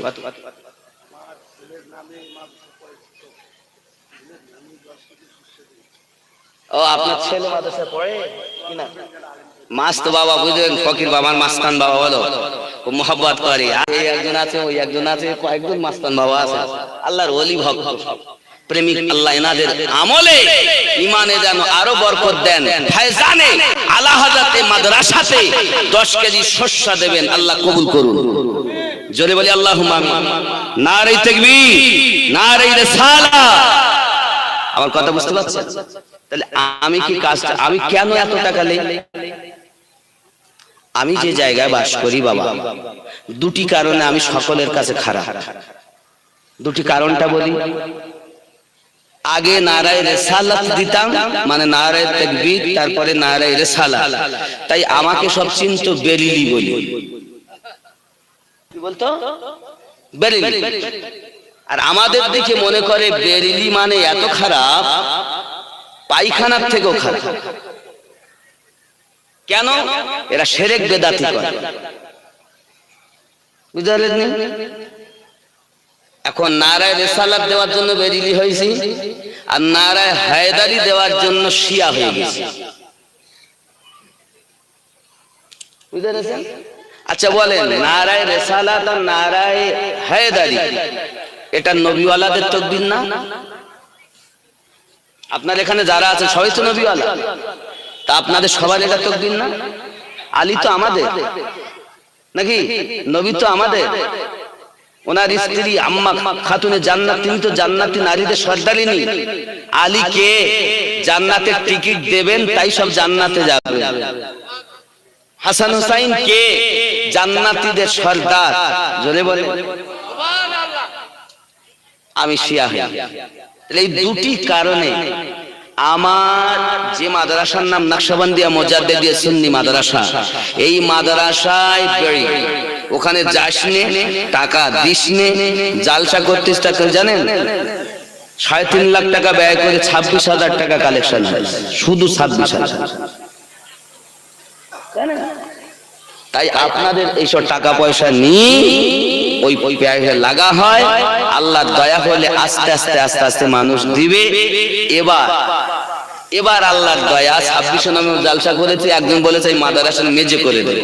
ও আপনার ছেলে মাদ্রাসায় পড়ে কিনা? মাস্ত বাবা বুঝলেন, ফকির বাবা, মাস্তান বাবা বলো, ও মোহাব্বত করে। এই একজন আছে, ওই একজন আছে, কয়েকজন মাস্তান বাবা আছে, আল্লাহর ওলি ভক্ত প্রেমিক। আল্লাহ এনাদের আমলে ইমানে যেন আরো বরকত দেন। ফায়জানে আলা হযরত মাদ্রাসাতে 10 কেজি শস্য দেবেন, আল্লাহ কবুল করুন। জোরে বলি আল্লাহুম্মা আমিন। নারে তাকবীর, নারে রিসালাত। আমার কথা বুঝতে পারছেন? তাহলে আমি কি কাজটা, আমি কেন এত টাকা নেই? আমি যে জায়গায় বাস করি বাবা, 2টি কারণে আমি সকলের কাছে খারাপ। 2টি কারণটা বলি। আগে নারায়ে রিসালাত দিতাম, মানে নারায়ে তাকবীর, তারপরে নারায়ে রিসালাত, তাই আমাকে সব চিনতো বেরিলি বলি। কি বলতো? বেরিলি। আর আমাদের দিকে মনে করে বেরিলি মানে এত খারাপ, পায়খানার থেকেও খারাপ। কেন? এরা শিরক বেদাতি করে। বুঝলেন? এখন নারায়ে রিসালাত দেওয়ার জন্য বেরিলি হয়েছি, আর নারায়ে হায়দারি দেওয়ার জন্য শিয়া হয়ে গেছি। বুঝলেন? আচ্ছা বলেন, নারায়ে রিসালাত আর নারায়ে হায়দারি এটা নবীওয়ালাদের তাকবীর না? আপনার এখানে যারা আছেন সবাই তো নবীওয়ালা, তা আপনাদের সবার এটা তাকবীর না? আলী তো আমাদের নাকি? নবী তো আমাদের। ওনার স্ত্রী আম্মা খাতুনে জান্নাত, তিনি তো জান্নাতি নারীদের সর্দারিনী। আলীকে জান্নাতের টিকিট দেবেন, তাই সব জান্নাতে যাবে। হাসান হুসাইন কে? জান্নাতীদের সর্দার। জোরে বলে সুবহানাল্লাহ। আমি শিয়া হই। এই 2টি কারণে আমার যে মাদ্রাসার নাম নকশবন্দিয়া মুজাদ্দিদিয়া সুন্নি মাদ্রাসা, এই মাদ্রাসায় বেড়ি, ওখানে যাসনে, টাকা দিসনে, জালসা করতিস টাকা জানেন, 3.5 লাখ টাকা ব্যয় করে 26,000 টাকা কালেকশন হয়, শুধু 26,000। তাই আপনাদের এইসব টাকা পয়সা নিয়ে ওই পেয়ে লাগা হয়। আল্লাহর দয়া হলে আস্তে আস্তে আস্তে আস্তে মানুষ দিবে। এবার আল্লাহর দয়া 26 নামে জালসা করেছে, একজন বলেছে এই মাদ্রাসার মেজে করে দেবে।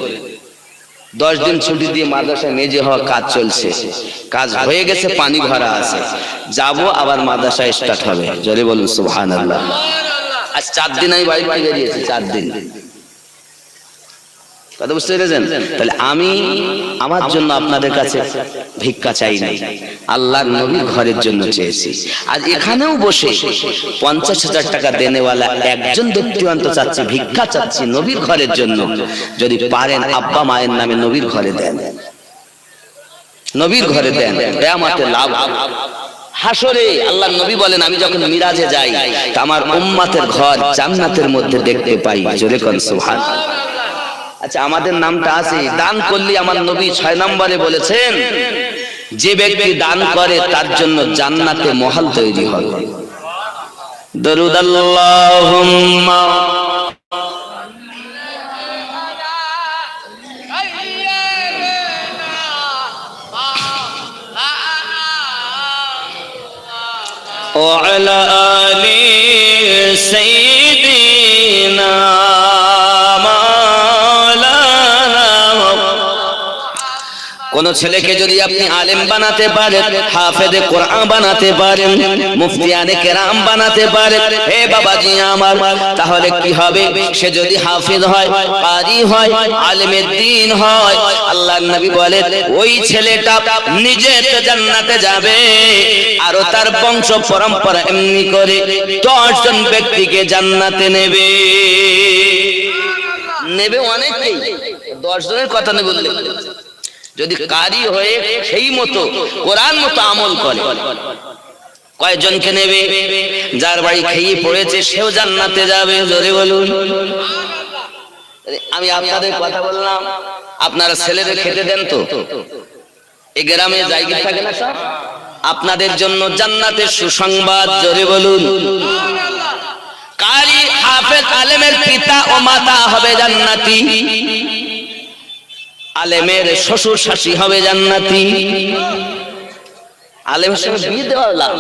10 দিন ছুটি দিয়ে মাদ্রাসায় মেজে হওয়ার কাজ চলছে, কাজ হয়ে গেছে, পানি ভরা আছে, যাব আবার মাদ্রাসা স্টার্ট হবে। জোরে বলুন সুবহানাল্লাহ। আজ 4 দিন আমি বাড়ি থেকে বেরিয়েছি, 4 দিন। কথা বুঝতে পেরেছেন? তাহলে আমি আমার জন্য আপনাদের কাছে ভিক্ষা চাই নাই, আল্লাহর নবীর ঘরের জন্য চেয়েছি। আজ এখানেও বসে 50,000 টাকা দেনেওয়ালা একজন ব্যক্তি অন্তত চাচ্ছি, ভিক্ষা চাচ্ছি নবীর ঘরের জন্য। যদি পারেন আব্বা মায়ের নামে নবীর ঘরে দেন, নবীর ঘরে দেন, কিয়ামতে লাভ। হাসরে আল্লাহর নবী বলেন, আমি যখন মিরাজে যাই তা আমার উম্মতের ঘর জান্নাতের মধ্যে দেখতে পাই। জোরে কোন সুবহানাল্লাহ। আচ্ছা, আমাদের নামটা আছে, দান করলে আমার নবী 6 নম্বরে বলেছেন, যে ব্যক্তি দান করে তার জন্য জান্নাতে মহল তৈরি হবে। দরুদ আল্লাহুম্মা ওয়া আলা আলি সাইয়্যিদিনা। কোন ছেলেকে যদি আপনি আলেম বানাতে পারেন, হাফেজে কোরআন বানাতে পারেন, মুফতিয়ানে কেরাম বানাতে পারেন, হে বাবাজি আমার, তাহলে কি হবে? সে যদি হাফেজ হয়, কারি হয়, আলেমে দ্বীন হয়, আল্লাহর নবী বলেন ওই ছেলেটা নিজে তো জান্নাতে যাবে, আর তার বংশ পরম্পরা এমনি করে 10 জন ব্যক্তিকে জান্নাতে নেবে। নেবে অনেকেই, 10 জনের কথা নেই বললে। যদি কারি হয়ে সেই মতো কোরআন মতো আমল করে, কয়জনকে নেবে? যার বাড়ি খেয়ে পড়েছে সেও জান্নাতে যাবে। জোরে বলুন। আমি আপনাদের কথা বললাম, আপনারা ছেলেদের খেতে দেন তো? এই গ্রামে জায়গা থাকে না সব? আপনাদের জন্য জান্নাতের সুসংবাদ। জোরে বলুন। কারি হাফেজ আলেমের পিতা ও মাতা হবে জান্নাতি, আলেমের শ্বশুর শাশি হবে জান্নাতি। আলেমের সঙ্গে বিয়ে দেওয়া লাভ।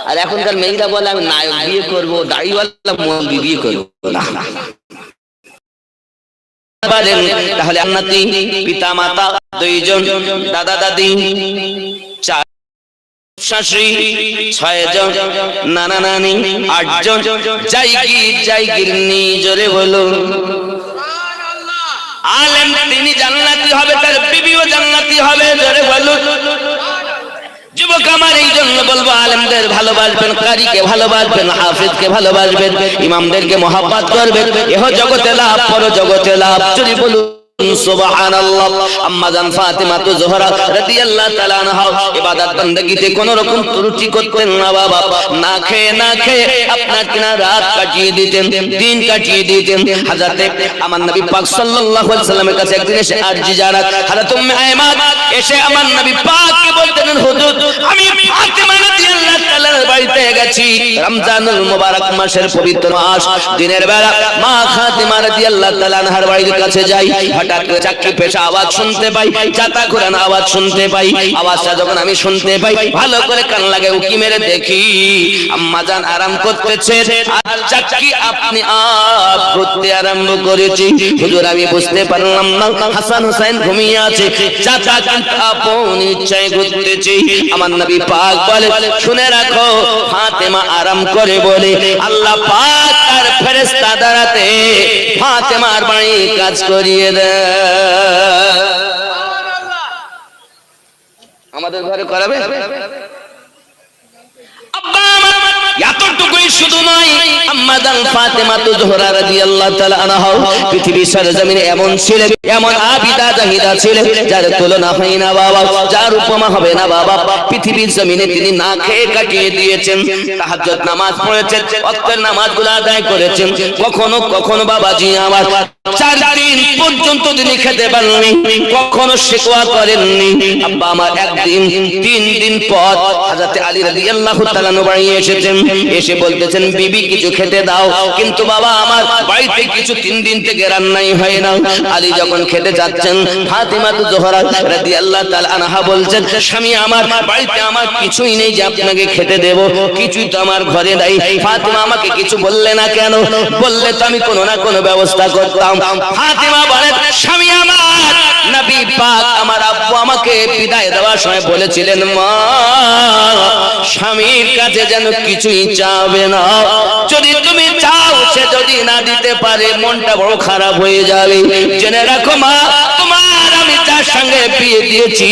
আর এখনকার মেয়েরা বলে আমি নায়ক বিয়ে করব, দাড়িওয়ালা মৌলবি বিয়ে করব না। তাহলে জান্নাতি পিতা মাতা 2 জন, দাদা দাদি 4, শাশুড়ি 6 জন, নানা নানি 8 জন, জায়গিরনি। জোরে বলো। আলেম তিনি জান্নাতি হবে, তার বিবিও জান্নাতি হবে। জোরে বলুন। যুবক আমার এই জন্য বলবো, আলেমদের ভালোবাসবেন, কারিকে ভালোবাসবেন, হাফেজকে ভালোবাসবেন, ইমামদেরকে মহব্বত করবেন। এহ জগতে লাভ, পর জগতে লাভ। জোরে বলুন সুবহানাল্লাহ। আম্মা জান ফাতেমা তো জোহরা রাদিয়াল্লাহু তাআলা আনহা ইবাদত বندگিতে কোন রকম ত্রুটি করতেন না বাবা। না খেয়ে আপনার কিনা রাত কাটিয়ে দিতেন, দিন কাটিয়ে দিতেন। হযরতে আমার নবী পাক সাল্লাল্লাহু আলাইহি সাল্লামের কাছে একদিন এসে আরজি জানাত, হযরত উম্মে আয়মান এসে আমার নবী পাককে বলতেন, হুজুর আমি ফাতেমা রাদিয়াল্লাহু তাআলার বাড়িতে গেছি, রমজানুল মুবারক মাসের পবিত্র মাস, দিনের বেলা মা ফাতেমা রাদিয়াল্লাহু তাআলা আনহার বাড়ির কাছে যাই। হঠাৎ করে চাকরি পেশা আওয়াজ শুনতে পাই, চাতা ঘোরান আওয়াজ শুনতে পাই। আওয়াজটা যখন আমি শুনতে পাই, ভালো করে কান লাগে উকি মেরে দেখি আম্মা জান আরাম করতেছে, আর চাকরি আপনি আপ করতে আরম্ভ করেছি। হুজুর আমি বুঝতে পারলাম না, হাসান হুসাইন ঘুমিয়ে আছে, চাচা কিন্তু আপন ইচ্ছায় ঘুরতেছে। আমার নবী পাক বলে, শুনে রাখো ফাতেমা আরাম করে বলে আল্লাহ পাক তার ফেরেশতা দ্বারাতে ফাতেমার বাড়ি কাজ করিয়ে দেয়। আমাদের ঘরে করাবে? আব্বা এতটুকুই শুধু নয়, আম্মা জান ফাতেমা তো জোহরা রাদিয়াল্লাহু তাআলা আনহা পৃথিবীর সরজমিনে এমন ছিলেন, এমন আবিদা জাহিদা ছিলেন, যার তুলনা হয় না বাবা, যার উপমা হবে না বাবা। পৃথিবীর জমিনে তিনি না খেয়ে কাটিয়ে দিয়েছেন, তাহাজ্জুদ নামাজ পড়েছেন, ওয়াক্তের নামাজগুলো আদায় করেছেন। কখনো কখনো বাবাজি আমার 4 দিন পর্যন্ত তিনি খেতে পারেননি, কখনো শিকওয়া করেননি। আব্বা আমার একদিন 3 দিন পর হযরত আলী রাদিয়াল্লাহু তাআলা বাড়ি এসেছেন, এসে বলতেছেন বিবি কিছু খেতে দাও, কিন্তু বাবা আমার বাড়িতে কিছু 3 দিন থেকে রান্নাই হয় না। আলী যখন খেতে যাচ্ছেন, ফাতেমা তো জোহরা রাদিয়াল্লাহু তাআলা আনহা বলছেন, স্বামী আমার বাড়িতে আমার কিছুই নেই যে আপনাকে খেতে দেব, কিছুই তো আমার ঘরে নাই। ফাতেমা আমাকে কিছু বললে না কেন? বললে তো আমি কোনো না কোনো ব্যবস্থা করতাম। ফাতেমা বলেন, স্বামী আমার নবী পাক আমার আব্বু আমাকে বিদায় দেওয়ার সময় বলেছিলেন, মা স্বামীর কাছে যেন কিছুই চাবে না। যদি তুমি চাও সে যদি না দিতে পারে মনটা বড় খারাপ হয়ে যাবে। জেনে রাখো মা, তোমার আমি যার সঙ্গে বিয়ে দিয়েছি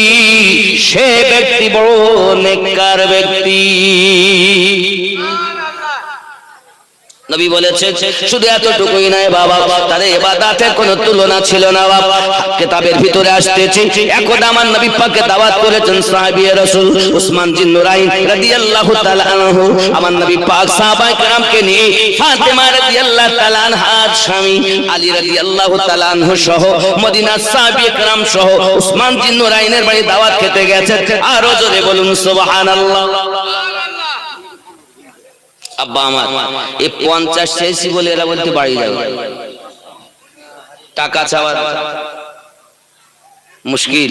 সে ব্যক্তি বড় নেককার ব্যক্তি। নবী বলেছে শুধু এতটুকুই নয় বাবা, তার ইবাদতের কোনো তুলনা ছিল না বাবা। কিতাবের ভিতরে আসতেছে একদা আমার নবী পাককে দাওয়াত করেছেন সাহাবী রাসূল উসমান জিন নুরাইন রাদিয়াল্লাহু তাআলা আনহু। আমার নবী পাক সাহাবায়ে কেরামকে নিয়ে ফাতেমা রাদিয়াল্লাহু তাআলা আনহার স্বামী আলী রাদিয়াল্লাহু তাআলা আনহু সহ মদিনার সাহাবী কেরাম সহ উসমান জিন নুরাইনের বাড়ি দাওয়াত খেতে গেছেন। আরো জোরে বলুন সুবহানাল্লাহ। আব্বা আমার এই 50 শেষই বলে এরা বলতে বাড়ি যাও, টাকা চাওয়া মুশকিল।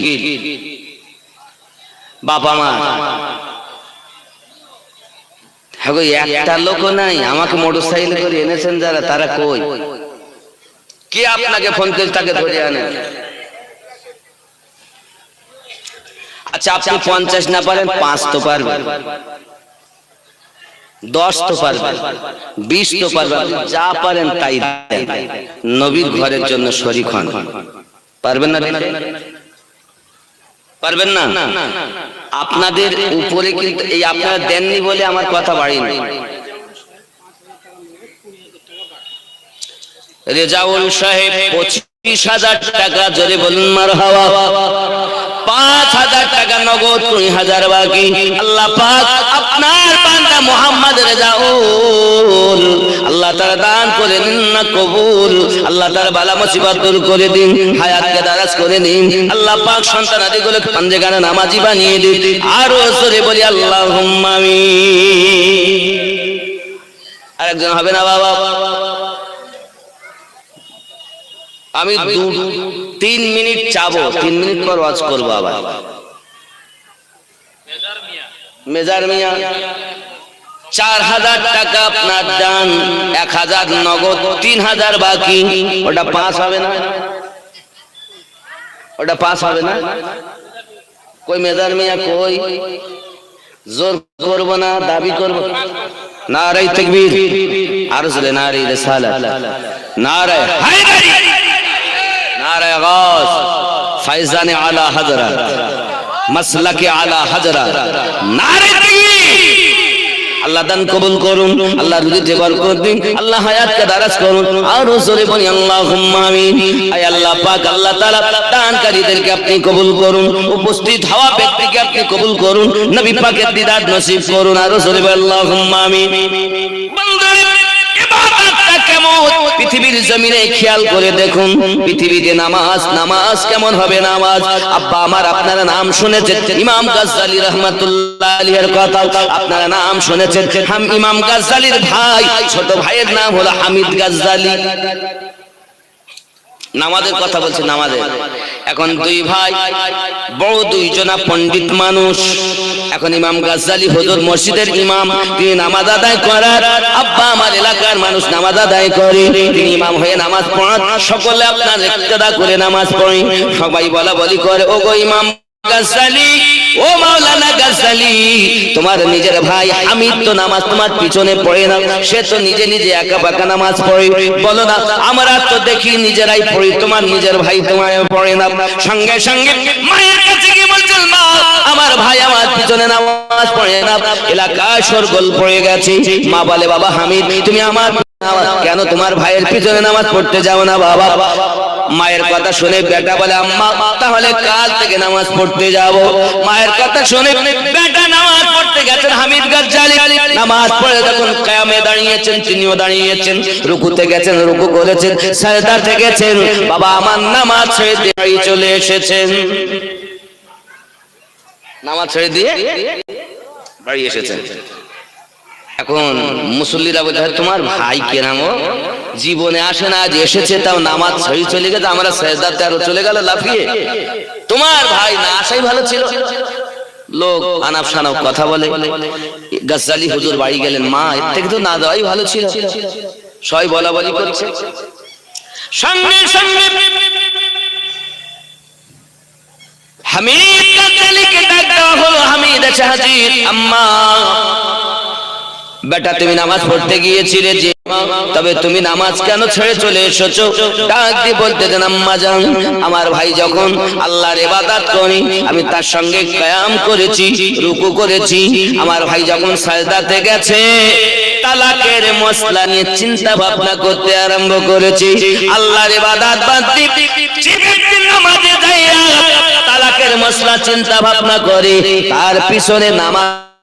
বাবা মা হ্যাঁ একটা লোক নাই, আমাকে মোটরসাইকেল করে এনেছেন যারা, তারা কই? কে আপনাকে ফোন করে তাকে ধরে আনে? আচ্ছা আপনি 50 না পারেন 5 তো পারবেন, 10 তো পারবেন, 20 তো পারবেন, যা পারেন তাই দেন। নবীর ঘরের জন্য শরীক হন। পারবেন না? পারবেন না? আপনাদের উপরে কিন্তু এই আপনারা দেননি বলে আমার কথা বাড়িনি। রেজাউল সাহেব 25,000 টাকা, জোরে বলুন মারহাবা। 5,000 টাকা নগদ, 20,000 বাকি। আল্লাহ পাক আপনার বান্দা মুহাম্মদ রেজাউল আল্লাহ তাআলা দান করে নিন না কবুল। আল্লাহ তাআলা বালা মুসিবত দূর করে দিন, হায়াতকে দারাজ করে নিন। আল্লাহ পাক সন্তানাদিগুলোকে পাঞ্জেগানে নামাজি বানিয়ে দিন। আরো জোরে বলি আল্লাহুম্মা আমিন। আরেকজন হবে না বাবা? আমি 2-3 মিনিট চাবো, 3 মিনিট পর ওয়াজ করবো আবার। মেজার মিয়া 4,000 টাকা আপনার দান, 1,000 নগদ, 3,000 বাকি। ওটা 5 হবে না? ওটা 5 হবে না? কই মেজার মিয়া কই? জোর করব না, দাবি করব। নারে তাকবীর, আর জোরে নারে রিসালাত, নারে হায়দারি, নারে গাস, ফাইজানে আলা হযরত, মাসলাকে আলা হযরত, নারে তাকবীর। আল্লাহ দান কবুল করুন, আল্লাহ রুজিতে বরকত দিন, আল্লাহ হায়াতকে দারাজ করুন। আর জোরে বলি আল্লাহুম্মা আমিন। আয় আল্লাহ পাক, আল্লাহ তাআলা দানকারীদেরকে আপনি কবুল করুন, উপস্থিত হওয়া ব্যক্তিকে আপনি কবুল করুন, নবী পাকের দিদার নসিব করুন। আর জোরে বলি আল্লাহুম্মা আমিন। ইবাদতটা কেমন পৃথিবীর জমিনে খেয়াল করে দেখুন। পৃথিবীতে নামাজ কেমন হবে? নামাজ আব্বা আমার আপনারা নাম শুনেছেন ইমাম গাজ্জালী রাহমাতুল্লাহ আলাইহির কথা, আপনারা নাম শুনেছেন। ইমাম গাজ্জালীর ভাই, ছোট ভাইয়ের নাম হলো হামিদ গাজ্জালী। নামাজের কথা বলছে, নামাজের। এখন 2 ভাই, বড় 2 জনা পণ্ডিত মানুষ। এখন ইমাম গাজ্জালী হুজুর মসজিদের ইমাম, তিনি নামাজ আদায় করার, আব্বা আমার এলাকার মানুষ নামাজ আদায় করে, তিনি ইমাম হয়ে নামাজ পড়ান। সকলে আপনার ইক্তেদা করে নামাজ পড়ে, সবাই বলা বলি করে, ও গো ইমাম গাজ্জালী, ও মাওলানা গাজ্জালী, তোমার নিজের ভাই হামিদ তো নামাজ তোমার পিছনে পড়ে না, সে তো নিজে নিজে একা পাকা নামাজ পড়ে। বলো না, আমরা তো দেখি নিজেরাই পড়ি, তোমার নিজের ভাই তোমায় পড়ে না। সঙ্গে সঙ্গে মায়ের কাছে গিয়ে বলছেন, মা আমার ভাই আমার পিছনে নামাজ পড়ে না। এলাকায় শোরগোল পড়ে গেছে। মা বলে, বাবা হামিদ, তুমি আমার কেন তোমার ভাইয়ের পিছনে নামাজ পড়তে যাও না বাবা? মায়ের কথা শুনে বেটা বলে, আম্মা তাহলে কাল থেকে নামাজ পড়তে যাব। মায়ের কথা শুনে বেটা নামাজ পড়তে গেছেন। হামিদ গাজ্জালী নামাজ পড়ে যখন কিয়ামে দাঁড়িয়েছেন, তিনিও দাঁড়িয়েছেন, রুকুতে গেছেন, রুকু করেছেন, সাজদাতে গেছেন। বাবা আমার নামাজ ছেড়ে দিয়ে বাড়ি চলে এসেছেন। নামাজ ছেড়ে দিয়ে বাড়ি এসেছেন। এখন মুসল্লিরা বলছে, তোমার ভাই কে নাম? জীবনে আসে না, আজ এসেছে, তাও নামাজ ছেড়ে চলে গেছে, আমরা সাজদাতে আরো চলে গেল লাফিয়ে। তোমার ভাই না আসাই ভালো ছিল। লোক আনাপ শানাপ কথা বলে। গাজ্জালী হুজুর বাড়ি গেলেন, মা এর থেকে তো না দেওয়াই ভালো ছিল। সবাই বলা বলি করছে। সঙ্গে সঙ্গে হামিদ গাজ্জালীকে ডাক দেওয়া হলো। হামিদ আছে হাজির। আম্মা বেটা তুমি নামাজ পড়তে গিয়েছিলে যে, তবে তুমি নামাজ কেন ছেড়ে চলে এসেছো? ডাক দিয়ে বলতেছেন আম্মা জান, আমার ভাই যখন আল্লাহর ইবাদত করি আমি তার সঙ্গে কিয়াম করেছি, রুকু করেছি, আমার ভাই যখন সাজদাতে গেছে তালাকের মশলা নিয়ে চিন্তা ভাবনা করতে আরম্ভ করেছি। আল্লাহর ইবাদত বাদ দিয়ে নামাজে যাইয়া তালাকের মশলা চিন্তা ভাবনা করে, তার পিছনে নামাজ